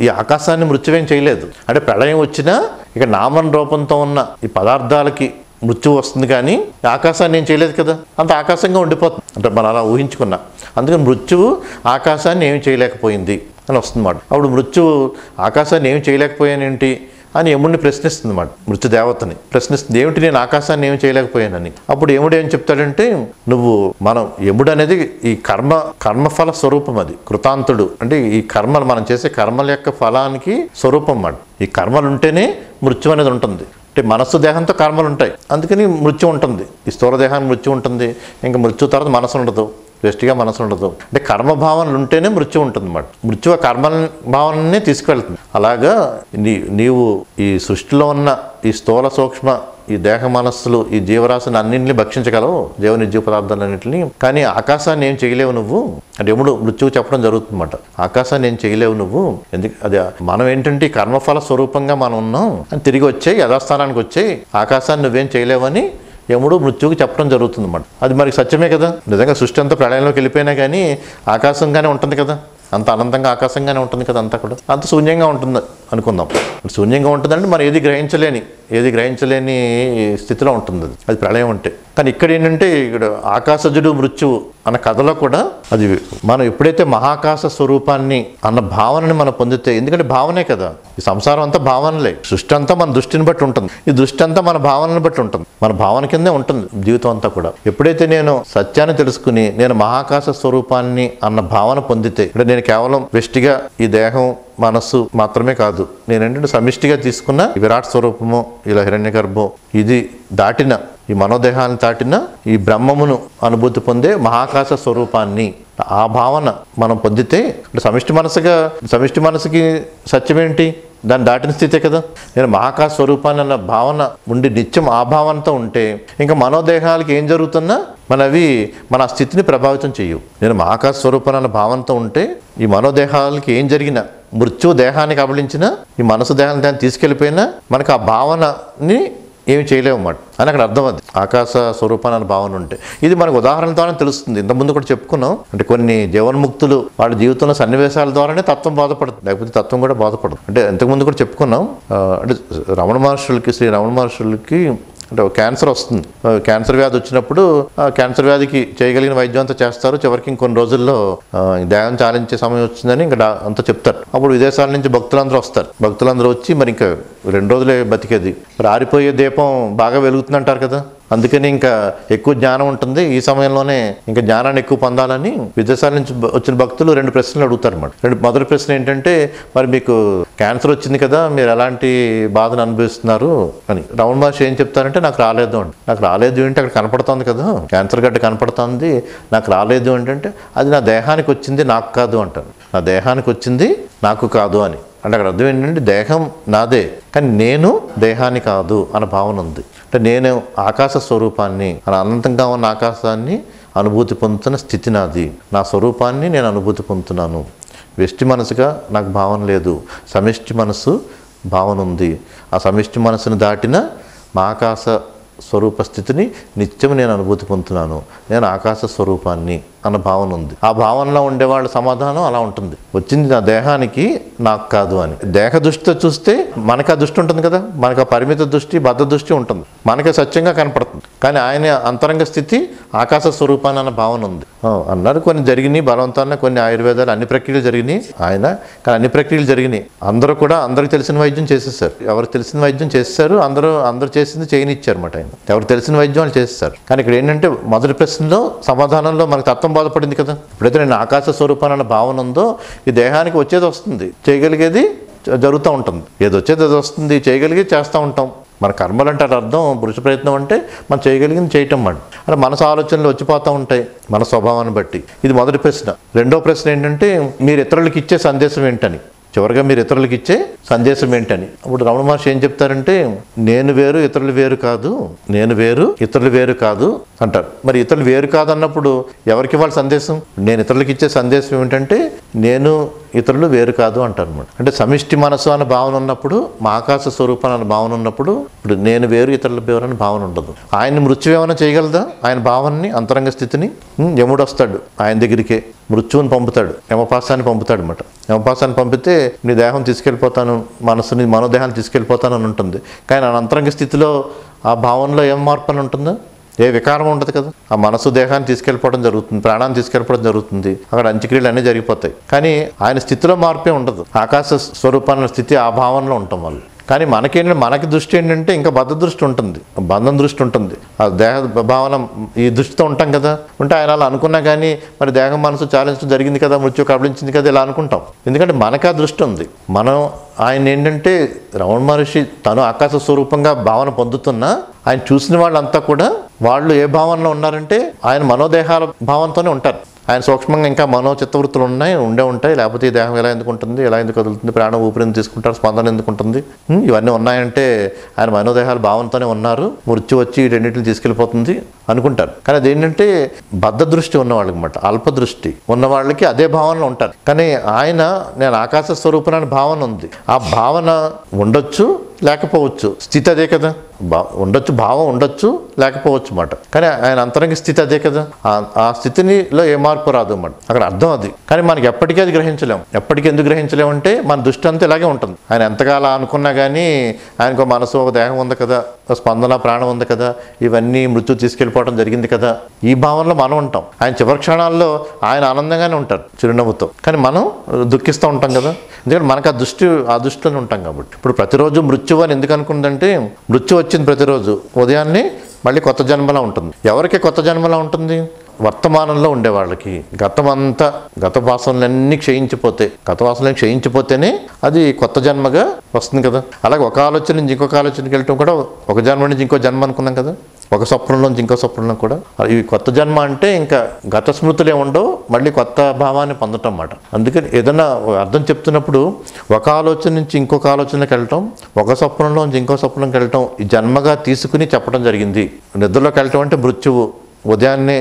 ఈ ఆకాశాన్ని మృత్యువేం చేయలేదు. అంటే ప్రళయం వచ్చినా ఇక నామన రూపంతో ఉన్న ఈ పదార్థాలకి మృత్యువు వస్తుంది, కానీ ఆకాశాన్ని ఏం చేయలేదు కదా. అంత ఆకాశంగా ఉండిపోతుంది. అంటే మనం అలా ఊహించుకున్నా. అందుకని మృత్యువు ఆకాశాన్ని ఏమి చేయలేకపోయింది అని వస్తుందన్నమాట. అప్పుడు మృత్యువు ఆకాశాన్ని ఏమి చేయలేకపోయానేంటి అని యముడిని ప్రశ్నిస్తుంది అన్నమాట. మృత్యుదేవతని ప్రశ్నిస్తుంది, ఏమిటి నేను ఆకాశాన్ని ఏమి చేయలేకపోయానని. అప్పుడు యముడు ఏం చెప్తాడంటే, యముడు అనేది ఈ కర్మఫల స్వరూపం. అది కృతాంతుడు అంటే ఈ కర్మలు మనం చేసే కర్మల యొక్క ఫలానికి స్వరూపం అన్నమాట. ఈ కర్మలు ఉంటేనే మృత్యు అనేది ఉంటుంది. అంటే మనస్సు దేహంతో కర్మలు ఉంటాయి, అందుకని మృత్యు ఉంటుంది. ఈ స్థూల దేహానికి మృత్యు ఉంటుంది, ఇంకా మృత్యు తర్వాత మనసు ఉండదు, వెస్ట్గా మనసు ఉండదు. అంటే కర్మభావనలు ఉంటేనే మృత్యు ఉంటుంది అన్నమాట. మృత్యు కర్మ భావననే తీసుకువెళ్తుంది. అలాగా నీవు ఈ సృష్టిలో ఉన్న ఈ స్థూల సూక్ష్మ ఈ దేహ మనస్సులు ఈ జీవరాశిని అన్నింటినీ భక్షించగలవు, జీవ పదార్థాలన్నింటినీ. కానీ ఆకాశాన్ని ఏం చేయలేవు నువ్వు అంటే యముడు మృత్యువు చెప్పడం జరుగుతుందన్నమాట. ఆకాశాన్ని ఏం చేయలేవు నువ్వు, ఎందుకు అది మనం ఏంటంటే ఈ కర్మఫల స్వరూపంగా మనం ఉన్నాం అని తిరిగి వచ్చాయి, యథాస్థానానికి వచ్చాయి, ఆకాశాన్ని నువ్వేం చేయలేవని యముడు మృత్యువుకి చెప్పడం జరుగుతుంది అన్నమాట. అది మరి సత్యమే కదా. నిజంగా సృష్టి అంతా ప్రళయంలోకి వెళ్ళిపోయినా కానీ ఆకాశంగానే ఉంటుంది కదా, అంత అనంతంగా ఆకాశంగానే ఉంటుంది కదా, అంతా కూడా అంత శూన్యంగా ఉంటుంది అనుకుందాం. శూన్యంగా ఉంటుందంటే మరి ఏది గ్రహించలేని స్థితిలో ఉంటుంది అది ప్రళయం అంటే. కానీ ఇక్కడ ఏంటంటే ఇక్కడ ఆకాశజుడు మృత్యువు అన్న కథలో కూడా అది మనం ఎప్పుడైతే మహాకాశ స్వరూపాన్ని అన్న భావనని మనం పొందితే, ఎందుకంటే భావనే కదా, ఈ సంసారం అంతా భావనలే, సృష్టి అంతా మన దృష్టిని బట్టి ఉంటుంది, ఈ దృష్టి అంతా మన భావనని బట్టి ఉంటుంది, మన భావన కిందే ఉంటుంది జీవితం అంతా కూడా. ఎప్పుడైతే నేను సత్యాన్ని తెలుసుకుని నేను మహాకాశ స్వరూపాన్ని అన్న భావన పొందితే, అంటే నేను కేవలం వెష్టిగా ఈ దేహం మనస్సు మాత్రమే కాదు, నేనేంటంటే సమిష్టిగా తీసుకున్న విరాట్ స్వరూపము ఇలా హిరణ్యగర్భం ఇది దాటిన ఈ మనోదేహాన్ని దాటిన ఈ బ్రహ్మమును అనుభూతి పొందే మహాకాశ స్వరూపాన్ని ఆ భావన మనం పొందితే, అంటే సమిష్టి మనసుకి సత్యమేంటి, దాన్ని దాటిన స్థితే కదా. నేను మహాకాశ స్వరూపాన్ని అన్న భావన ఉండి నిత్యం ఆ భావనతో ఉంటే ఇంకా మనోదేహాలకి ఏం జరుగుతున్నా మనవి మన స్థితిని ప్రభావితం చేయవు. నేను మహాకాశ స్వరూపాన్ని అన్న భావనతో ఉంటే ఈ మనోదేహాలకి ఏం జరిగినా, మృత్యు దేహాన్ని కబళించిన ఈ మనసు దేహాన్ని దాన్ని తీసుకెళ్ళిపోయినా మనకు ఆ భావనని ఏమి చేయలేము అన్నమాట అని అక్కడ అర్థం. అది ఆకాశ స్వరూపాన్ని అనే భావన ఉంటే ఇది మనకు ఉదాహరణతోనే తెలుస్తుంది. ఇంతకుముందు కూడా చెప్పుకున్నాం, అంటే కొన్ని జీవన్ముక్తులు వాళ్ళ జీవితంలో సన్నివేశాల ద్వారానే తత్వం బోధపడుతుంది, లేకపోతే తత్వం కూడా బోధపడదు. అంటే ఇంతకుముందు కూడా చెప్పుకున్నాం, అంటే శ్రీ రమణ మహర్షులకి అంటే క్యాన్సర్ వస్తుంది. క్యాన్సర్ వ్యాధి వచ్చినప్పుడు క్యాన్సర్ వ్యాధికి చేయగలిగిన వైద్యం అంతా చేస్తారు. చివరికి ఇంకొన్ని రోజుల్లో దేహం చాలించే సమయం వచ్చిందని ఇంకా అంతా చెప్తారు. అప్పుడు విదేశాల నుంచి భక్తులందరూ వచ్చి మరి ఇంకా 2 రోజులే బతికేది, మరి ఆరిపోయే దీపం బాగా వెలుగుతుందంటారు కదా, అందుకని ఇంకా ఎక్కువ జ్ఞానం ఉంటుంది, ఈ సమయంలోనే ఇంకా జ్ఞానాన్ని ఎక్కువ పొందాలని విదేశాల నుంచి వచ్చిన భక్తులు 2 ప్రశ్నలు అడుగుతారు అన్నమాట. మొదటి ప్రశ్న ఏంటంటే, మరి మీకు క్యాన్సర్ వచ్చింది కదా, మీరు ఎలాంటి బాధను అనుభవిస్తున్నారు అని. రమణ మహర్షి ఏం చెప్తారంటే, నాకు రాలేదు అండి. నాకు రాలేదు ఏంటి, అక్కడ కనపడుతుంది కదా, క్యాన్సర్ గడ్డ కనపడుతుంది, నాకు రాలేదు ఏంటంటే అది నా దేహానికి వచ్చింది, నాకు కాదు అంటారు. నా దేహానికి వచ్చింది, నాకు కాదు అని. అంటే అక్కడ అర్థం ఏంటంటే దేహం నాదే కానీ నేను దేహాన్ని కాదు అన్న భావన ఉంది. అంటే నేను ఆకాశ స్వరూపాన్ని, అలా అనంతంగా ఉన్న ఆకాశాన్ని అనుభూతి పొందుతున్న స్థితి నాది, నా స్వరూపాన్ని నేను అనుభూతి పొందుతున్నాను. వెష్టి మనసుగా నాకు భావన లేదు, సమిష్టి మనసు భావన ఉంది. ఆ సమిష్టి మనసును దాటిన మా ఆకాశ స్వరూప స్థితిని నిత్యం నేను అనుభూతి పొందుతున్నాను. నేను ఆకాశ స్వరూపాన్ని అన్న భావన ఉంది. ఆ భావనలో ఉండేవాళ్ళ సమాధానం అలా ఉంటుంది, వచ్చింది నా దేహానికి నాకు కాదు అని. దేహ దృష్టితో చూస్తే మనకు ఆ దృష్టి ఉంటుంది కదా, మనకు ఆ పరిమిత దృష్టి బద్ధ దృష్టి ఉంటుంది, మనకి సత్యంగా కనపడుతుంది. కానీ ఆయన అంతరంగ స్థితి ఆకాశ స్వరూపాన్ని అన్న భావన ఉంది అన్నారు. కొన్ని జరిగినాయి బలవంతాన, కొన్ని ఆయుర్వేదాలు అన్ని ప్రక్రియలు జరిగినాయి ఆయన, కానీ అన్ని ప్రక్రియలు జరిగినాయి. అందరూ కూడా అందరికి తెలిసిన వైద్యం చేసేసారు, ఎవరికి తెలిసిన వైద్యం చేసేసారు, అందరూ చేసింది చేయనిచ్చారు అన్నమాట. ఆయన ఎవరికి తెలిసిన వైద్యం వాళ్ళు చేసేసారు. కానీ ఇక్కడ ఏంటంటే మొదటి ప్రశ్నలో సమాధానంలో మనకు తత్వం బాధపడింది కదా. ఎప్పుడైతే నేను ఆకాశ స్వరూపాన్ని అన్న భావన ఉందో ఈ దేహానికి వచ్చేది వస్తుంది, చేయగలిగేది జరుగుతూ ఉంటుంది, ఏది వచ్చేది అది వస్తుంది, చేయగలిగేది చేస్తూ ఉంటాం. మన కర్మలు అంటే అది అర్థం, పురుష ప్రయత్నం అంటే మనం చేయగలిగింది చేయటం మాట. అలా మనసు ఆలోచనలు వచ్చిపోతూ ఉంటాయి మన స్వభావాన్ని బట్టి. ఇది మొదటి ప్రశ్న. రెండో ప్రశ్న ఏంటంటే మీరు ఇతరులకు ఇచ్చే సందేశం ఏంటని, చివరిగా మీరు ఇతరులకు ఇచ్చే సందేశం ఏంటని. అప్పుడు రమణ మహర్షి ఏం చెప్తారంటే నేను వేరు ఇతరులు వేరు కాదు, నేను వేరు ఇతరులు వేరు కాదు అంటారు. మరి ఇతరులు వేరు కాదు అన్నప్పుడు ఎవరికి ఇవ్వాలి సందేశం? నేను ఇతరులకు ఇచ్చే సందేశం ఏమిటంటే నేను ఇతరులు వేరు కాదు అంటారు అనమాట. అంటే సమిష్టి మనసు అన్న భావన ఉన్నప్పుడు, మా ఆకాశ స్వరూపాన్ని అన్న భావన ఉన్నప్పుడు ఇప్పుడు నేను వేరు ఇతరులు వేరు అనే భావన ఉండదు. ఆయన మృత్యు ఏమైనా చేయగలదా? ఆయన భావనని అంతరంగ స్థితిని యముడు వస్తాడు ఆయన దగ్గరికే, మృత్యువుని పంపుతాడు, యమపాసాన్ని పంపుతాడు అనమాట. యమపాసాన్ని పంపితే నీ దేహం తీసుకెళ్ళిపోతాను, మనసుని మనోదేహాన్ని తీసుకెళ్ళిపోతాను అని ఉంటుంది. కానీ ఆ అంతరంగ స్థితిలో ఆ భావనలో ఏం మార్పు అని ఉంటుందో, ఏ వికారం ఉండదు కదా. ఆ మనసు దేహాన్ని తీసుకెళ్ళిపోవడం జరుగుతుంది, ప్రాణాన్ని తీసుకెళ్ళిపోవడం జరుగుతుంది, అక్కడ అంత్యక్రియలు అన్నీ జరిగిపోతాయి. కానీ ఆయన స్థితిలో మార్పే ఉండదు, ఆకాశ స్వరూపాన్ని స్థితి ఆ భావనలో ఉంటాం వాళ్ళు. కానీ మనకి దృష్టి ఏంటంటే ఇంకా బద్ధ దృష్టి ఉంటుంది, బంధం దృష్టి ఉంటుంది, ఆ దేహ భావన ఈ దృష్టితో ఉంటాం కదా. ఉంటే ఆయన అలా అనుకున్నా కానీ మరి దేహం మనసు చాలించడం జరిగింది కదా, మృత్యు కబలించింది కదా ఇలా అనుకుంటాం. ఎందుకంటే మనకు ఆ దృష్టి ఉంది. మనం ఆయన ఏంటంటే రమణ మహర్షి తను ఆకాశ స్వరూపంగా భావన పొందుతున్నా ఆయన చూసిన వాళ్ళంతా కూడా వాళ్ళు ఏ భావనలో ఉన్నారంటే ఆయన మనోదేహాల భావంతోనే ఉంటారు. ఆయన సూక్ష్మంగా ఇంకా మనో చిత్తవృత్తులు ఉండే ఉంటాయి. లేకపోతే ఈ దేహం ఎలా ఎందుకు ఉంటుంది, ఎలా ఎందుకు కదులుతుంది, ప్రాణం ఊపిరి ఎందుకు తీసుకుంటారు, స్పందన ఎందుకు ఉంటుంది, ఇవన్నీ ఉన్నాయంటే ఆయన మనోదేహాల భావంతోనే ఉన్నారు, మృత్యు వచ్చి రెండింటిని తీసుకెళ్ళిపోతుంది అనుకుంటారు. కానీ అదేంటంటే బద్ధ దృష్టి ఉన్నవాళ్ళకి అన్నమాట, అల్ప దృష్టి ఉన్న వాళ్ళకి అదే భావనలో ఉంటారు. కానీ ఆయన నేను ఆకాశ స్వరూపం అనే భావన ఉంది. ఆ భావన ఉండొచ్చు లేకపోవచ్చు, స్థితి అదే కదా. ఉండొచ్చు, భావం ఉండొచ్చు లేకపోవచ్చు అన్నమాట. కానీ ఆయన అంతరంగ స్థితి అదే కదా. ఆ స్థితిలో ఏ మార్పు రాదు అన్నమాట, అక్కడ అర్థం అది. కానీ మనకి ఎప్పటికీ అది గ్రహించలేము. ఎప్పటికీ ఎందుకు గ్రహించలేమంటే మన దృష్టి అంతా ఇలాగే ఉంటుంది. ఆయన ఎంతగా అలా అనుకున్నా కానీ ఆయనకు మనసు ఒక దేహం ఉంది కదా, ఒక స్పందన ప్రాణం ఉంది కదా, ఇవన్నీ మృత్యు తీసుకెళ్ళిపోవడం జరిగింది కదా, ఈ భావనలో మనం ఉంటాం. ఆయన చివరి క్షణాల్లో ఆయన ఆనందంగానే ఉంటారు చిరునవ్వుతో, కానీ మనం దుఃఖిస్తూ ఉంటాం కదా. ఎందుకంటే మనకు ఆ దృష్టిలోనే ఉంటాం కాబట్టి. ఇప్పుడు ప్రతిరోజు మృత్యు అని ఎందుకు అనుకుందంటే మృత్యు వచ్చింది ప్రతిరోజు ఉదయాన్నే మళ్ళీ కొత్త జన్మలా ఉంటుంది. ఎవరికి కొత్త జన్మలా ఉంటుంది? వర్తమానంలో ఉండే వాళ్ళకి. గత వాసనలన్నీ క్షయించిపోతేనే అది కొత్త జన్మగా వస్తుంది కదా. అలాగే ఒక ఆలోచన నుంచి ఇంకొక ఆలోచనకి వెళ్ళటం కూడా, ఒక జన్మ నుంచి ఇంకో జన్మ అనుకున్నాం కదా, ఒక స్వప్నంలోంచి ఇంకో స్వప్నంలో కూడా. ఈ కొత్త జన్మ అంటే ఇంకా గత స్మృతులే ఉండవు, మళ్ళీ కొత్త భావాన్ని పొందటం అన్నమాట. అందుకని ఏదైనా అర్థం చెప్తున్నప్పుడు ఒక ఆలోచన నుంచి ఇంకొక ఆలోచనకి వెళ్ళటం, ఒక స్వప్నంలోంచి ఇంకో స్వప్నంకి వెళ్ళటం, ఈ జన్మగా తీసుకుని చెప్పడం జరిగింది. నిద్రలోకి వెళ్ళటం అంటే మృత్యువు, ఉదయాన్నే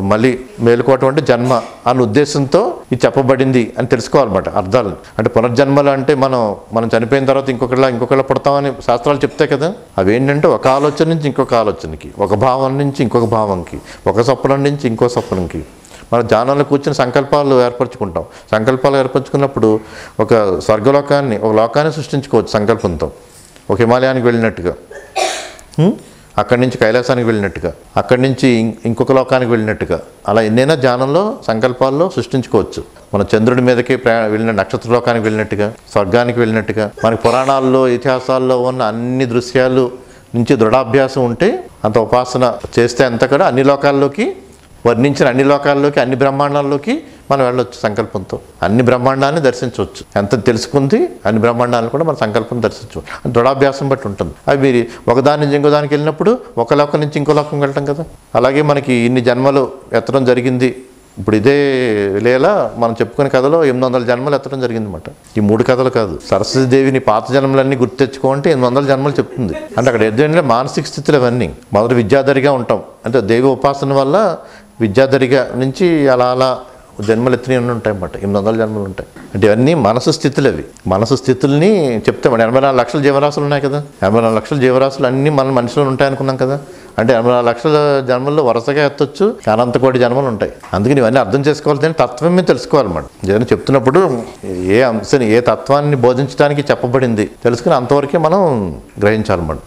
మళ్ళీ మేలుకోవటం అంటే జన్మ అన్న ఉద్దేశంతో ఇది చెప్పబడింది అని తెలుసుకోవాలన్నమాట అర్థాలు. అంటే పునర్జన్మలు అంటే మనం చనిపోయిన తర్వాత ఇంకొకళ్ళ పుడతామని శాస్త్రాలు చెప్తాయి కదా. అవి ఏంటంటే ఒక ఆలోచన నుంచి ఇంకొక ఆలోచనకి, ఒక భావం నుంచి ఇంకొక భావంకి, ఒక స్వప్నం నుంచి ఇంకో స్వప్నంకి. మన ధ్యానంలో కూర్చొని సంకల్పాలు ఏర్పరచుకున్నప్పుడు ఒక స్వర్గలోకాన్ని, ఒక లోకాన్ని సృష్టించుకోవచ్చు సంకల్పంతో. ఒక హిమాలయానికి వెళ్ళినట్టుగా, అక్కడి నుంచి కైలాసానికి వెళ్ళినట్టుగా, అక్కడి నుంచి ఇంకొక లోకానికి వెళ్ళినట్టుగా, అలా ఎన్నైనా ధ్యానంలో సంకల్పాల్లో సృష్టించుకోవచ్చు. మన చంద్రుడి మీదకి వెళ్ళిన నక్షత్ర లోకానికి వెళ్ళినట్టుగా, స్వర్గానికి వెళ్ళినట్టుగా, మనకి పురాణాల్లో ఇతిహాసాల్లో ఉన్న అన్ని దృశ్యాలు నుంచి దృఢాభ్యాసం ఉంటే, అంత ఉపాసన చేస్తే అంతా కూడా అన్ని లోకాల్లోకి, వర్ణించిన అన్ని లోకాల్లోకి, అన్ని బ్రహ్మాండాల్లోకి మనం వెళ్ళొచ్చు సంకల్పంతో. అన్ని బ్రహ్మాండాన్ని దర్శించవచ్చు. ఎంత తెలుసుకుంది అన్ని బ్రహ్మాండాలను కూడా మన సంకల్పం దర్శించవచ్చు. దృఢాభ్యాసం బట్టి ఉంటుంది. అవి ఒకదాని నుంచి ఇంకో దానికి వెళ్ళినప్పుడు ఒక లోకం నుంచి ఇంకో లోకం వెళ్ళటం కదా. అలాగే మనకి ఇన్ని జన్మలు ఎత్తడం జరిగింది. ఇప్పుడు ఇదే లీల మనం చెప్పుకునే కథలో 800 జన్మలు ఎత్తడం జరిగిందన్నమాట. ఈ 3 కథలు కాదు. సరస్వతీదేవిని పాత జన్మలన్నీ గుర్తు తెచ్చుకోమంటే 800 జన్మలు చెప్తుంది. అంటే అక్కడ ఏంటంటే మానసిక స్థితులు అవన్నీ. మొదటి విద్యాధరిగా ఉంటాం అంటే దేవి ఉపాసన వల్ల విద్యాధరిగా నుంచి అలా జన్మలు ఎత్తినవి ఉంటాయి అన్నమాట. 800 జన్మలు ఉంటాయి. అంటే ఇవన్నీ మనసు స్థితులు. అవి మనసు స్థితుల్ని చెప్తే 84 లక్షల జీవరాశులు ఉన్నాయి కదా. 84 లక్షల జీవరాశులు అన్నీ మన మనిషిలో ఉంటాయి అనుకున్నాం కదా. అంటే 84 లక్షల జన్మల్లో వరుసగా ఎత్తొచ్చు, అనంత కోటి జన్మలు ఉంటాయి. అందుకని ఇవన్నీ అర్థం చేసుకోవాలి, తత్వం మీద తెలుసుకోవాలన్నమాట. జగన్ చెప్తున్నప్పుడు ఏ అంశాన్ని ఏ తత్వాన్ని బోధించడానికి చెప్పబడింది తెలుసుకుని అంతవరకే మనం గ్రహించాలన్నమాట.